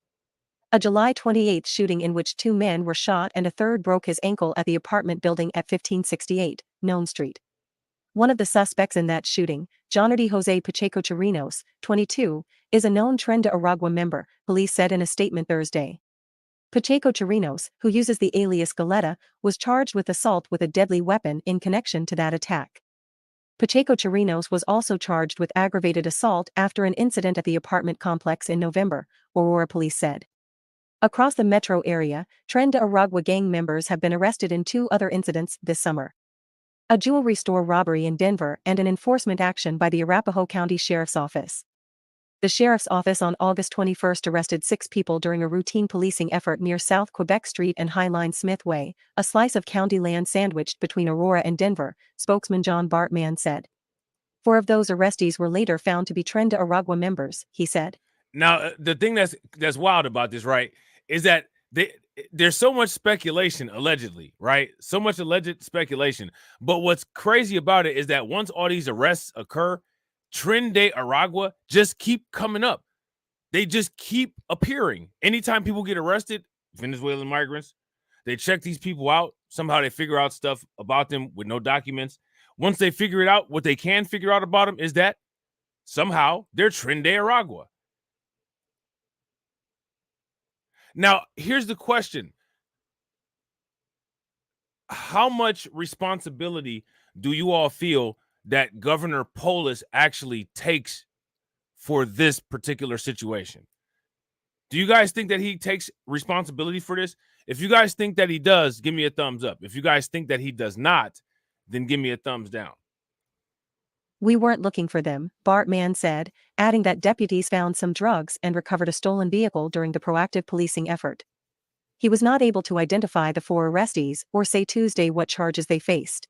A July 28 shooting in which 2 men were shot and a third broke his ankle at the apartment building at 1568 Nome Street. One of the suspects in that shooting, Johnny Jose Pacheco Chirinos, 22, is a known Tren de Aragua member, police said in a statement Thursday. Pacheco Chirinos, who uses the alias Galeta, was charged with assault with a deadly weapon in connection to that attack. Pacheco Chirinos was also charged with aggravated assault after an incident at the apartment complex in November, Aurora police said. Across the metro area, Tren de Aragua gang members have been arrested in 2 other incidents this summer. A jewelry store robbery in Denver and an enforcement action by the Arapahoe County Sheriff's Office. The Sheriff's Office on August 21 arrested 6 people during a routine policing effort near South Quebec Street and Highline Smith Way, a slice of county land sandwiched between Aurora and Denver, spokesman John Bartman said. 4 of those arrestees were later found to be Tren de Aragua members, he said. Now, the thing that's wild about this, right, is that there's so much speculation, allegedly, right? So much alleged speculation. But what's crazy about it is that once all these arrests occur, Tren de Aragua just keep coming up. They just keep appearing. Anytime people get arrested, Venezuelan migrants, they check these people out. Somehow they figure out stuff about them with no documents. Once they figure it out, what they can figure out about them is that somehow they're Tren de Aragua. Now, here's the question. How much responsibility do you all feel that Governor Polis actually takes for this particular situation? Do you guys think that he takes responsibility for this? If you guys think that he does, give me a thumbs up. If you guys think that he does not, then give me a thumbs down. We weren't looking for them, Bartman said, adding that deputies found some drugs and recovered a stolen vehicle during the proactive policing effort. He was not able to identify the 4 arrestees or say Tuesday what charges they faced.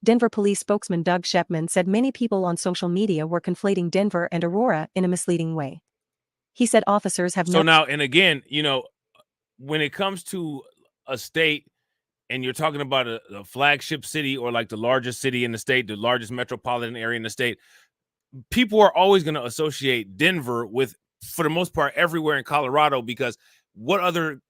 Denver police spokesman Doug Shepman said many people on social media were conflating Denver and Aurora in a misleading way. He said officers have So now, and again, when it comes to a state and you're talking about a flagship city or like the largest city in the state, the largest metropolitan area in the state, people are always going to associate Denver with, for the most part, everywhere in Colorado, because what other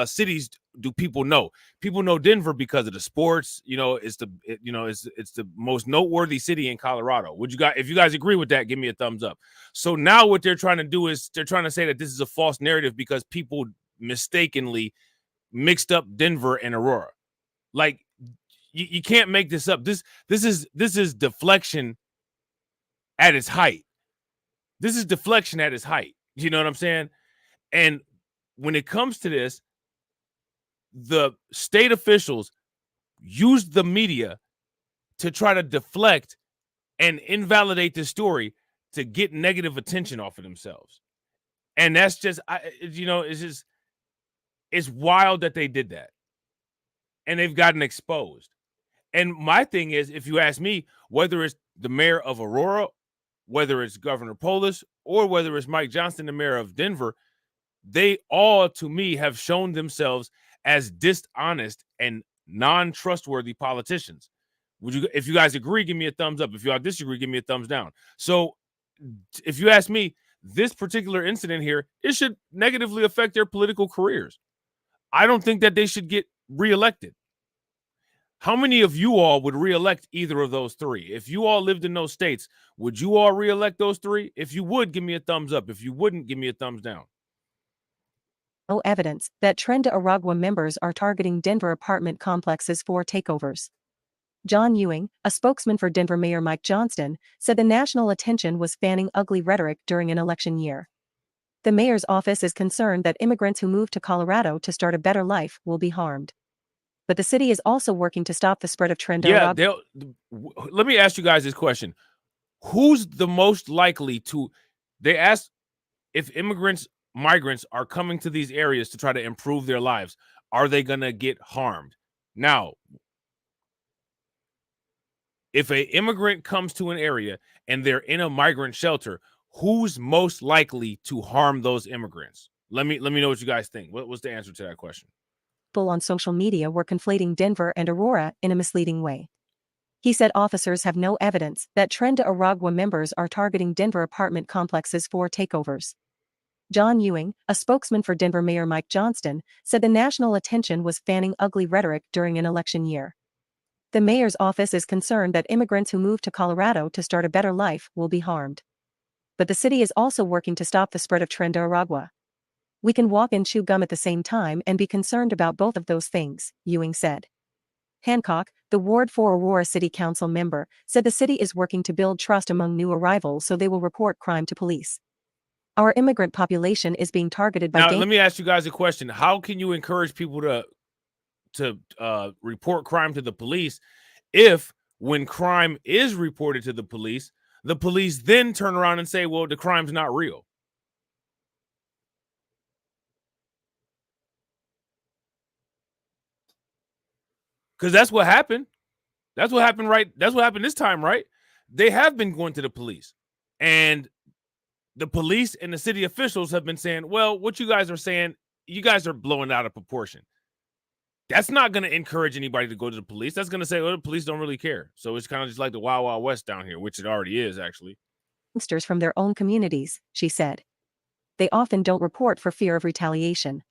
cities do people know? People know Denver because of the sports. It's the most noteworthy city in Colorado. If you guys agree with that, give me a thumbs up. So now what they're trying to do is they're trying to say that this is a false narrative because people mistakenly mixed up Denver and Aurora. Like, you can't make this up. This is deflection at its height. This is deflection at its height. You know what I'm saying? And when it comes to this, the state officials used the media to try to deflect and invalidate the story to get negative attention off of themselves. And that's just, it's wild that they did that. And they've gotten exposed. And my thing is, if you ask me, whether it's the mayor of Aurora, whether it's Governor Polis, or whether it's Mike Johnson, the mayor of Denver, they all, to me, have shown themselves as dishonest and non-trustworthy politicians. If you guys agree, give me a thumbs up. If y'all disagree, give me a thumbs down. So if you ask me, this particular incident here, it should negatively affect their political careers. I don't think that they should get reelected. How many of you all would reelect either of those 3? If you all lived in those states, would you all reelect those 3? If you would, give me a thumbs up. If you wouldn't, give me a thumbs down. no evidence that Tren de Aragua members are targeting Denver apartment complexes for takeovers. John Ewing, a spokesman for Denver Mayor Mike Johnston, said the national attention was fanning ugly rhetoric during an election year. The mayor's office is concerned that immigrants who move to Colorado to start a better life will be harmed. But the city is also working to stop the spread of Tren de Aragua. Let me ask you guys this question. Who's the most likely to, they asked if migrants are coming to these areas to try to improve their lives, are they going to get harmed? Now, if an immigrant comes to an area and they're in a migrant shelter, who's most likely to harm those immigrants? Let me know what you guys think. What was the answer to that question? People on social media were conflating Denver and Aurora in a misleading way. He said officers have no evidence that Tren de Aragua members are targeting Denver apartment complexes for takeovers. John Ewing, a spokesman for Denver Mayor Mike Johnston, said the national attention was fanning ugly rhetoric during an election year. The mayor's office is concerned that immigrants who move to Colorado to start a better life will be harmed. But the city is also working to stop the spread of Tren de Aragua. We can walk and chew gum at the same time and be concerned about both of those things, Ewing said. Hancock, the Ward 4 Aurora City Council member, said the city is working to build trust among new arrivals so they will report crime to police. Our immigrant population is being targeted by... Now, let me ask you guys a question. How can you encourage people to report crime to the police if, when crime is reported to the police then turn around and say, well, the crime's not real? Because that's what happened. That's what happened, right? That's what happened this time, right? They have been going to the police. And the police and the city officials have been saying, well, what you guys are saying, you guys are blowing out of proportion. That's not going to encourage anybody to go to the police. That's going to say, well, the police don't really care. So it's kind of just like the Wild Wild West down here, which it already is, actually. Monsters from their own communities, she said. They often don't report for fear of retaliation.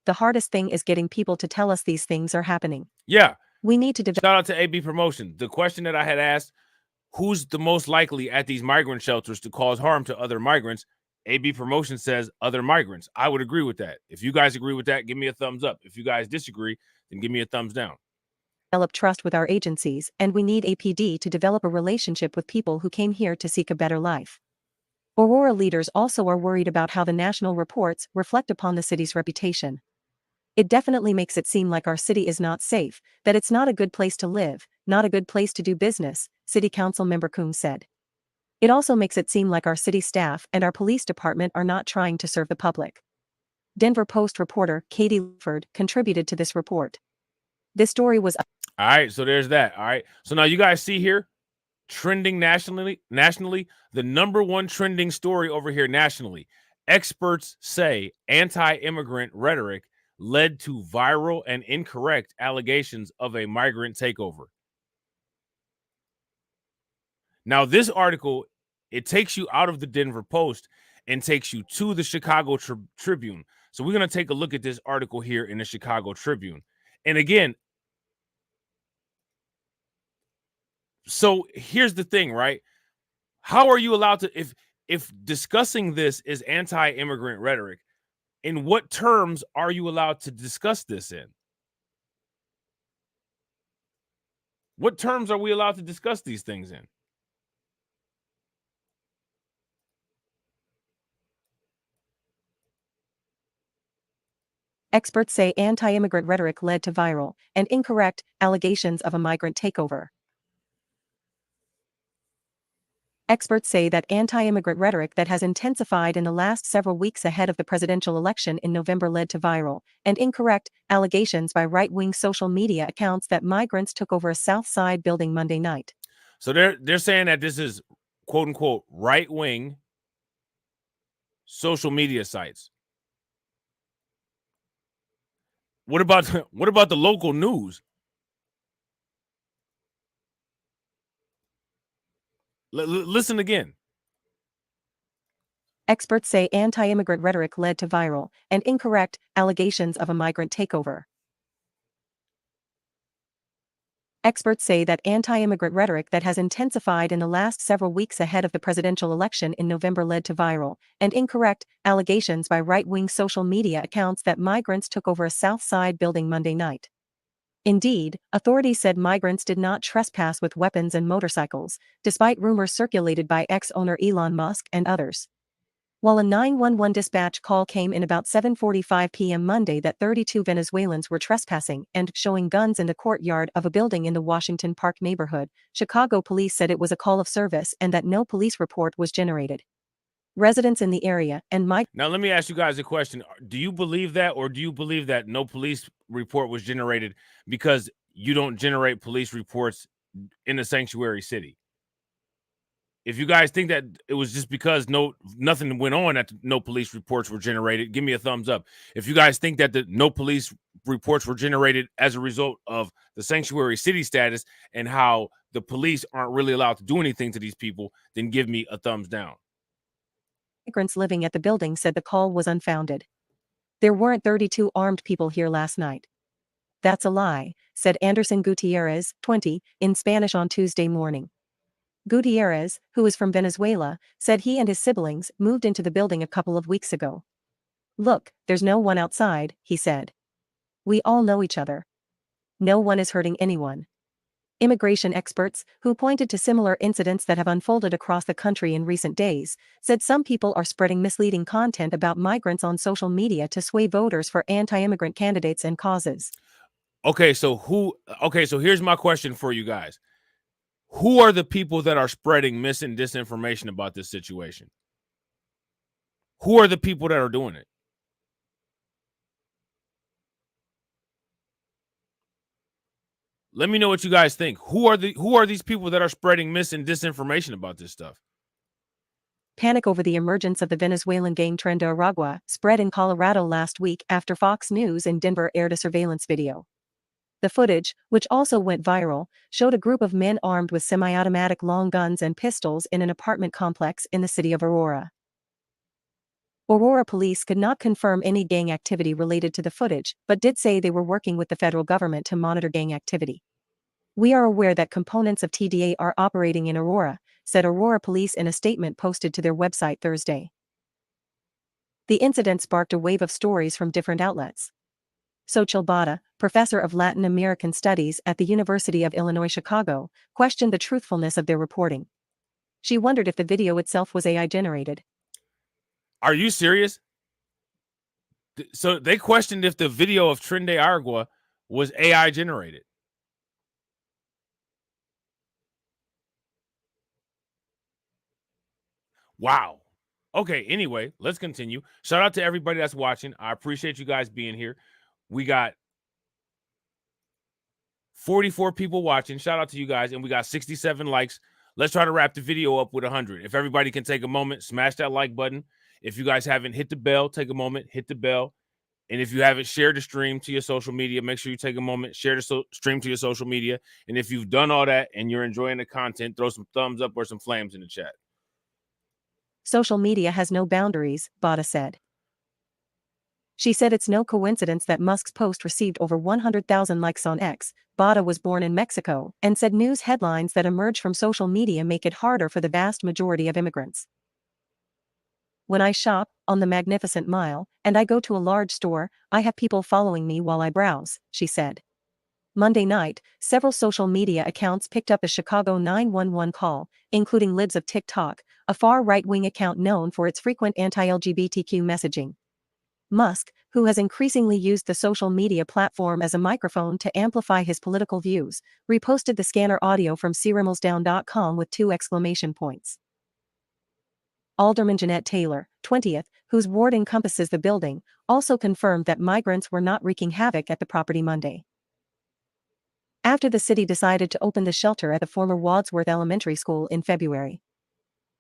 The hardest thing is getting people to tell us these things are happening. Yeah. We need to Shout out to AB Promotion. The question that I had asked, who's the most likely at these migrant shelters to cause harm to other migrants? AB Promotion says other migrants. I would agree with that. If you guys agree with that, give me a thumbs up. If you guys disagree, then give me a thumbs down. Develop trust with our agencies, and we need APD to develop a relationship with people who came here to seek a better life. Aurora leaders also are worried about how the national reports reflect upon the city's reputation. It definitely makes it seem like our city is not safe, that it's not a good place to live, not a good place to do business, City Council member Coons said. It also makes it seem like our city staff and our police department are not trying to serve the public. Denver Post reporter Katie Lefford contributed to this report. This story was... All right, so there's that. All right, so now you guys see here, trending nationally, the #1 trending story over here nationally. Experts say anti-immigrant rhetoric led to viral and incorrect allegations of a migrant takeover. Now, this article, it takes you out of the Denver Post and takes you to the Chicago Tribune. So we're going to take a look at this article here in the Chicago Tribune. And again, so here's the thing, right? How are you allowed to, if discussing this is anti-immigrant rhetoric, in what terms are you allowed to discuss this in? What terms are we allowed to discuss these things in? Experts say anti-immigrant rhetoric led to viral and incorrect allegations of a migrant takeover. Experts say that anti-immigrant rhetoric that has intensified in the last several weeks ahead of the presidential election in November led to viral and incorrect allegations by right-wing social media accounts that migrants took over a South Side building Monday night. So they're saying that this is quote unquote right-wing social media sites. What about the local news? Listen again. Experts say anti-immigrant rhetoric led to viral and incorrect allegations of a migrant takeover. Experts say that anti-immigrant rhetoric that has intensified in the last several weeks ahead of the presidential election in November led to viral and incorrect allegations by right-wing social media accounts that migrants took over a South Side building Monday night. Indeed, authorities said migrants did not trespass with weapons and motorcycles, despite rumors circulated by ex-owner Elon Musk and others. While a 911 dispatch call came in about 7:45 p.m. Monday that 32 Venezuelans were trespassing and showing guns in the courtyard of a building in the Washington Park neighborhood, Chicago police said it was a call of service and that no police report was generated. Residents in the area and Now let me ask you guys a question. Do you believe that, or do you believe that no police report was generated because you don't generate police reports in a sanctuary city? If you guys think that it was just because nothing went on that no police reports were generated, give me a thumbs up. If you guys think that no police reports were generated as a result of the sanctuary city status and how the police aren't really allowed to do anything to these people, then give me a thumbs down. Migrants living at the building said the call was unfounded. There weren't 32 armed people here last night. That's a lie, said Anderson Gutierrez, 20, in Spanish on Tuesday morning. Gutierrez, who is from Venezuela, said he and his siblings moved into the building a couple of weeks ago. Look, there's no one outside, he said. We all know each other. No one is hurting anyone. Immigration experts, who pointed to similar incidents that have unfolded across the country in recent days, said some people are spreading misleading content about migrants on social media to sway voters for anti-immigrant candidates and causes. Okay, so here's my question for you guys. Who are the people that are spreading mis and disinformation about this situation? Who are the people that are doing it? Let me know what you guys think. Who are these people that are spreading mis and disinformation about this stuff? Panic over the emergence of the Venezuelan gang trend Aurora spread in Colorado last week after Fox News in Denver aired a surveillance video. The footage, which also went viral, showed a group of men armed with semi-automatic long guns and pistols in an apartment complex in the city of Aurora. Aurora police could not confirm any gang activity related to the footage, but did say they were working with the federal government to monitor gang activity. We are aware that components of TDA are operating in Aurora, said Aurora police in a statement posted to their website Thursday. The incident sparked a wave of stories from different outlets. Xochitl Bada, professor of Latin American Studies at the University of Illinois Chicago, questioned the truthfulness of their reporting. She wondered if the video itself was AI generated. Are you serious? So they questioned if the video of Tren de Aragua was AI generated. Wow. Okay, anyway, let's continue. Shout out to everybody that's watching. I appreciate you guys being here. We got 44 people watching. Shout out to you guys. And we got 67 likes. Let's try to wrap the video up with 100. If everybody can take a moment, smash that like button. If you guys haven't hit the bell, take a moment, hit the bell. And if you haven't shared the stream to your social media, make sure you take a moment, share the stream to your social media. And if you've done all that and you're enjoying the content, throw some thumbs up or some flames in the chat. Social media has no boundaries, Bada said. She said it's no coincidence that Musk's post received over 100,000 likes on X. Bada was born in Mexico and said news headlines that emerge from social media make it harder for the vast majority of immigrants. When I shop on the Magnificent Mile and I go to a large store, I have people following me while I browse, she said. Monday night, several social media accounts picked up a Chicago 911 call, including Lids of TikTok, a far right-wing account known for its frequent anti-LGBTQ messaging. Musk, who has increasingly used the social media platform as a microphone to amplify his political views, reposted the scanner audio from CRimelsDown.com with 2 exclamation points. Alderman Jeanette Taylor, 20th, whose ward encompasses the building, also confirmed that migrants were not wreaking havoc at the property Monday. After the city decided to open the shelter at the former Wadsworth Elementary School in February,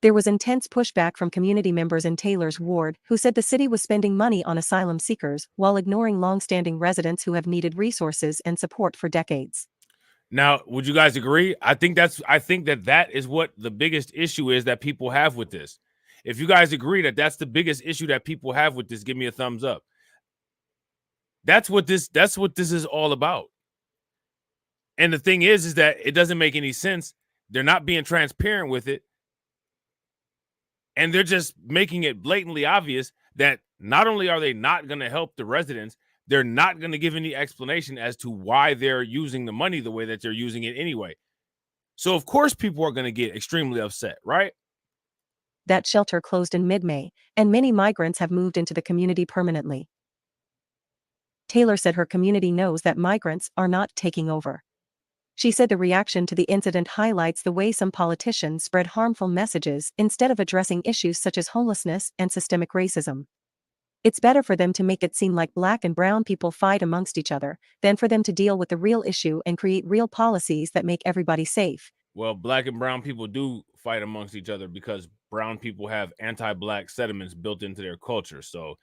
there was intense pushback from community members in Taylor's ward who said the city was spending money on asylum seekers while ignoring long-standing residents who have needed resources and support for decades. Now, would you guys agree? I think that is what the biggest issue is that people have with this. If you guys agree that that's the biggest issue that people have with this, give me a thumbs up. That's what this is all about. And the thing is that it doesn't make any sense. They're not being transparent with it. And they're just making it blatantly obvious that not only are they not going to help the residents, they're not going to give any explanation as to why they're using the money the way that they're using it anyway. So, of course, people are going to get extremely upset, right? That shelter closed in mid-May, and many migrants have moved into the community permanently. Taylor said her community knows that migrants are not taking over. She said the reaction to the incident highlights the way some politicians spread harmful messages instead of addressing issues such as homelessness and systemic racism. It's better for them to make it seem like Black and brown people fight amongst each other than for them to deal with the real issue and create real policies that make everybody safe. Well, Black and brown people do fight amongst each other because brown people have anti-Black sentiments built into their culture. So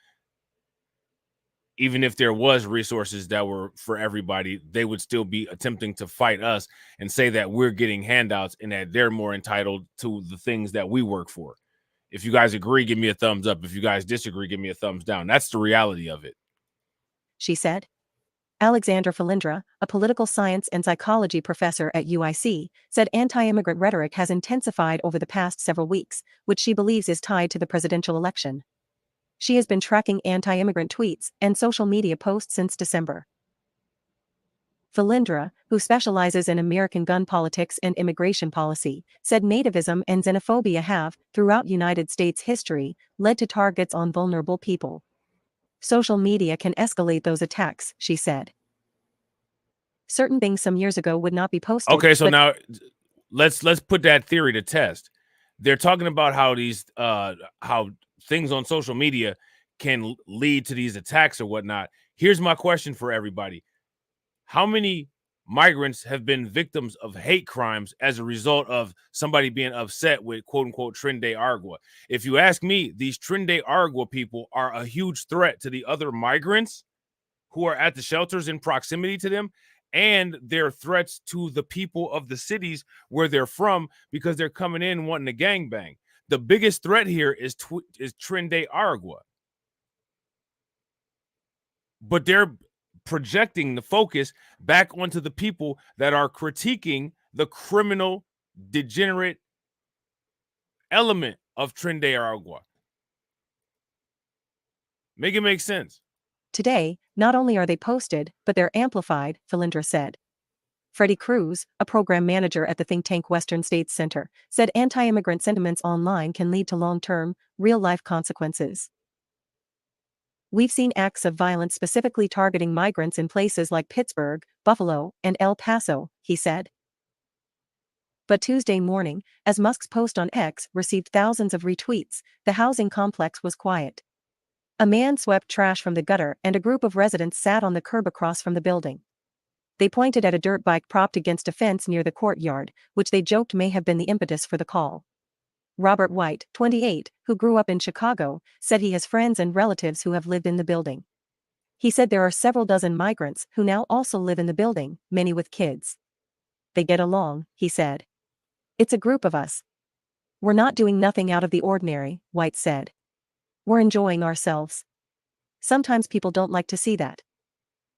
even if there was resources that were for everybody, they would still be attempting to fight us and say that we're getting handouts and that they're more entitled to the things that we work for. If you guys agree, give me a thumbs up. If you guys disagree, give me a thumbs down. That's the reality of it. She said. Alexandra Felindra, a political science and psychology professor at UIC, said anti-immigrant rhetoric has intensified over the past several weeks, which she believes is tied to the presidential election. She has been tracking anti-immigrant tweets and social media posts since December. Felindra, who specializes in American gun politics and immigration policy, said nativism and xenophobia have, throughout United States history, led to targets on vulnerable people. Social media can escalate those attacks, she said. Certain things some years ago would not be posted. Okay, so now let's put that theory to test. They're talking about how these how things on social media can lead to these attacks or whatnot. Here's my question for everybody. How many migrants have been victims of hate crimes as a result of somebody being upset with quote unquote Tren de Aragua? If you ask me, these Tren de Aragua people are a huge threat to the other migrants who are at the shelters in proximity to them, and they're threats to the people of the cities where they're from because they're coming in wanting to gangbang. The biggest threat here is Tren de Aragua. But they're projecting the focus back onto the people that are critiquing the criminal, degenerate element of Tren de Aragua. Make it make sense. Today, not only are they posted, but they're amplified, Felindra said. Freddie Cruz, a program manager at the think tank Western States Center, said anti-immigrant sentiments online can lead to long-term, real-life consequences. We've seen acts of violence specifically targeting migrants in places like Pittsburgh, Buffalo, and El Paso, he said. But Tuesday morning, as Musk's post on X received thousands of retweets, the housing complex was quiet. A man swept trash from the gutter and a group of residents sat on the curb across from the building. They pointed at a dirt bike propped against a fence near the courtyard, which they joked may have been the impetus for the call. Robert White, 28, who grew up in Chicago, said he has friends and relatives who have lived in the building. He said there are several dozen migrants who now also live in the building, many with kids. They get along, he said. It's a group of us. We're not doing nothing out of the ordinary, White said. We're enjoying ourselves. Sometimes people don't like to see that.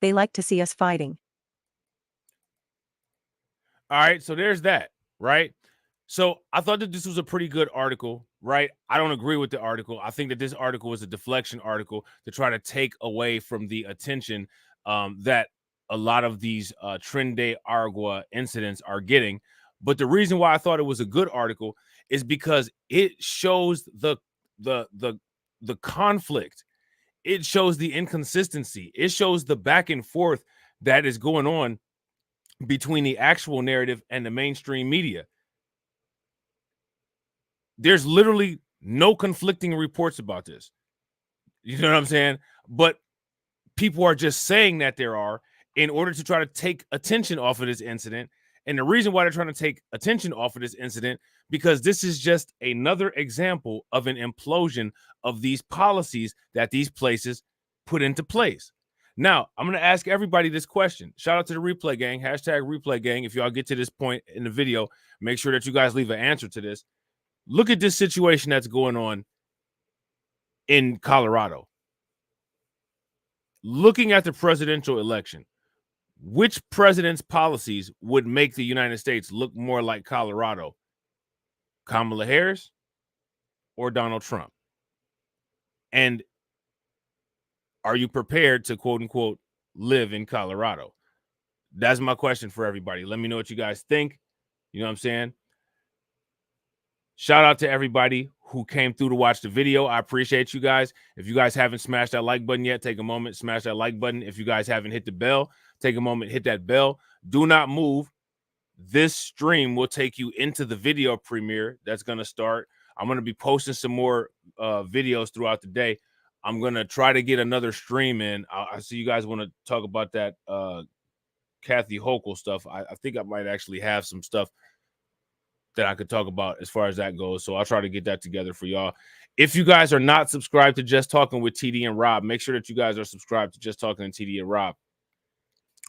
They like to see us fighting. All right, so there's that, right? So I thought that this was a pretty good article, right? I don't agree with the article. I think that this article is a deflection article to try to take away from the attention that a lot of these Tren de Aragua incidents are getting. But the reason why I thought it was a good article is because it shows the conflict. It shows the inconsistency. It shows the back and forth that is going on between the actual narrative and the mainstream media. There's literally no conflicting reports about this. You know what I'm saying? But people are just saying that there are in order to try to take attention off of this incident. And the reason why they're trying to take attention off of this incident, because this is just another example of an implosion of these policies that these places put into place. Now, I'm going to ask everybody this question. Shout out to the replay gang, hashtag replay gang. If y'all get to this point in the video, make sure that you guys leave an answer to this. Look at this situation that's going on in Colorado. Looking at the presidential election, which president's policies would make the United States look more like Colorado? Kamala Harris or Donald Trump? And are you prepared to, quote unquote, live in Colorado? That's my question for everybody. Let me know what you guys think. You know what I'm saying? Shout out to everybody who came through to watch the video. I appreciate you guys. If you guys haven't smashed that like button yet, take a moment, smash that like button. If you guys haven't hit the bell, take a moment, hit that bell. Do not move. This stream will take you into the video premiere that's going to start. I'm going to be posting some more videos throughout the day. I'm going to try to get another stream in. I see you guys want to talk about that Kathy Hochul stuff. I think I might actually have some stuff that I could talk about as far as that goes. So I'll try to get that together for y'all. If you guys are not subscribed to Just Talking with TD and Rob, make sure that you guys are subscribed to Just Talking to TD and Rob.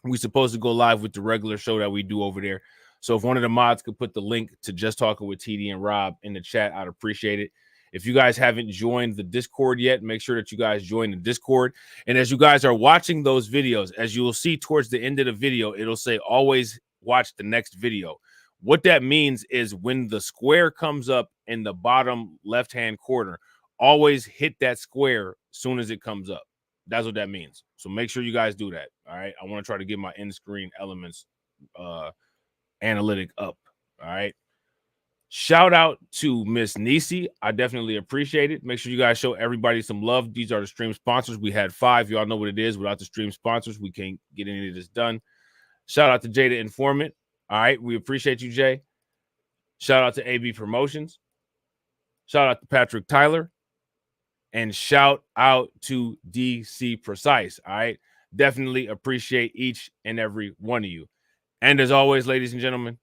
We're supposed to go live with the regular show that we do over there. So if one of the mods could put the link to Just Talking with TD and Rob in the chat, I'd appreciate it. If you guys haven't joined the Discord yet, make sure that you guys join the Discord. And as you guys are watching those videos, as you will see towards the end of the video, it'll say always watch the next video. What that means is when the square comes up in the bottom left-hand corner, always hit that square as soon as it comes up. That's what that means. So make sure you guys do that. All right. I want to try to get my end screen elements analytic up. All right. Shout out to Miss Nisi. I definitely appreciate it. Make sure you guys show everybody some love. These are the stream sponsors. We had 5. Y'all know what it is. Without the stream sponsors, we can't get any of this done. Shout out to Jada Informant. All right. We appreciate you, Jay. Shout out to AB Promotions. Shout out to Patrick Tyler. And shout out to DC Precise. All right. Definitely appreciate each and every one of you. And as always, ladies and gentlemen,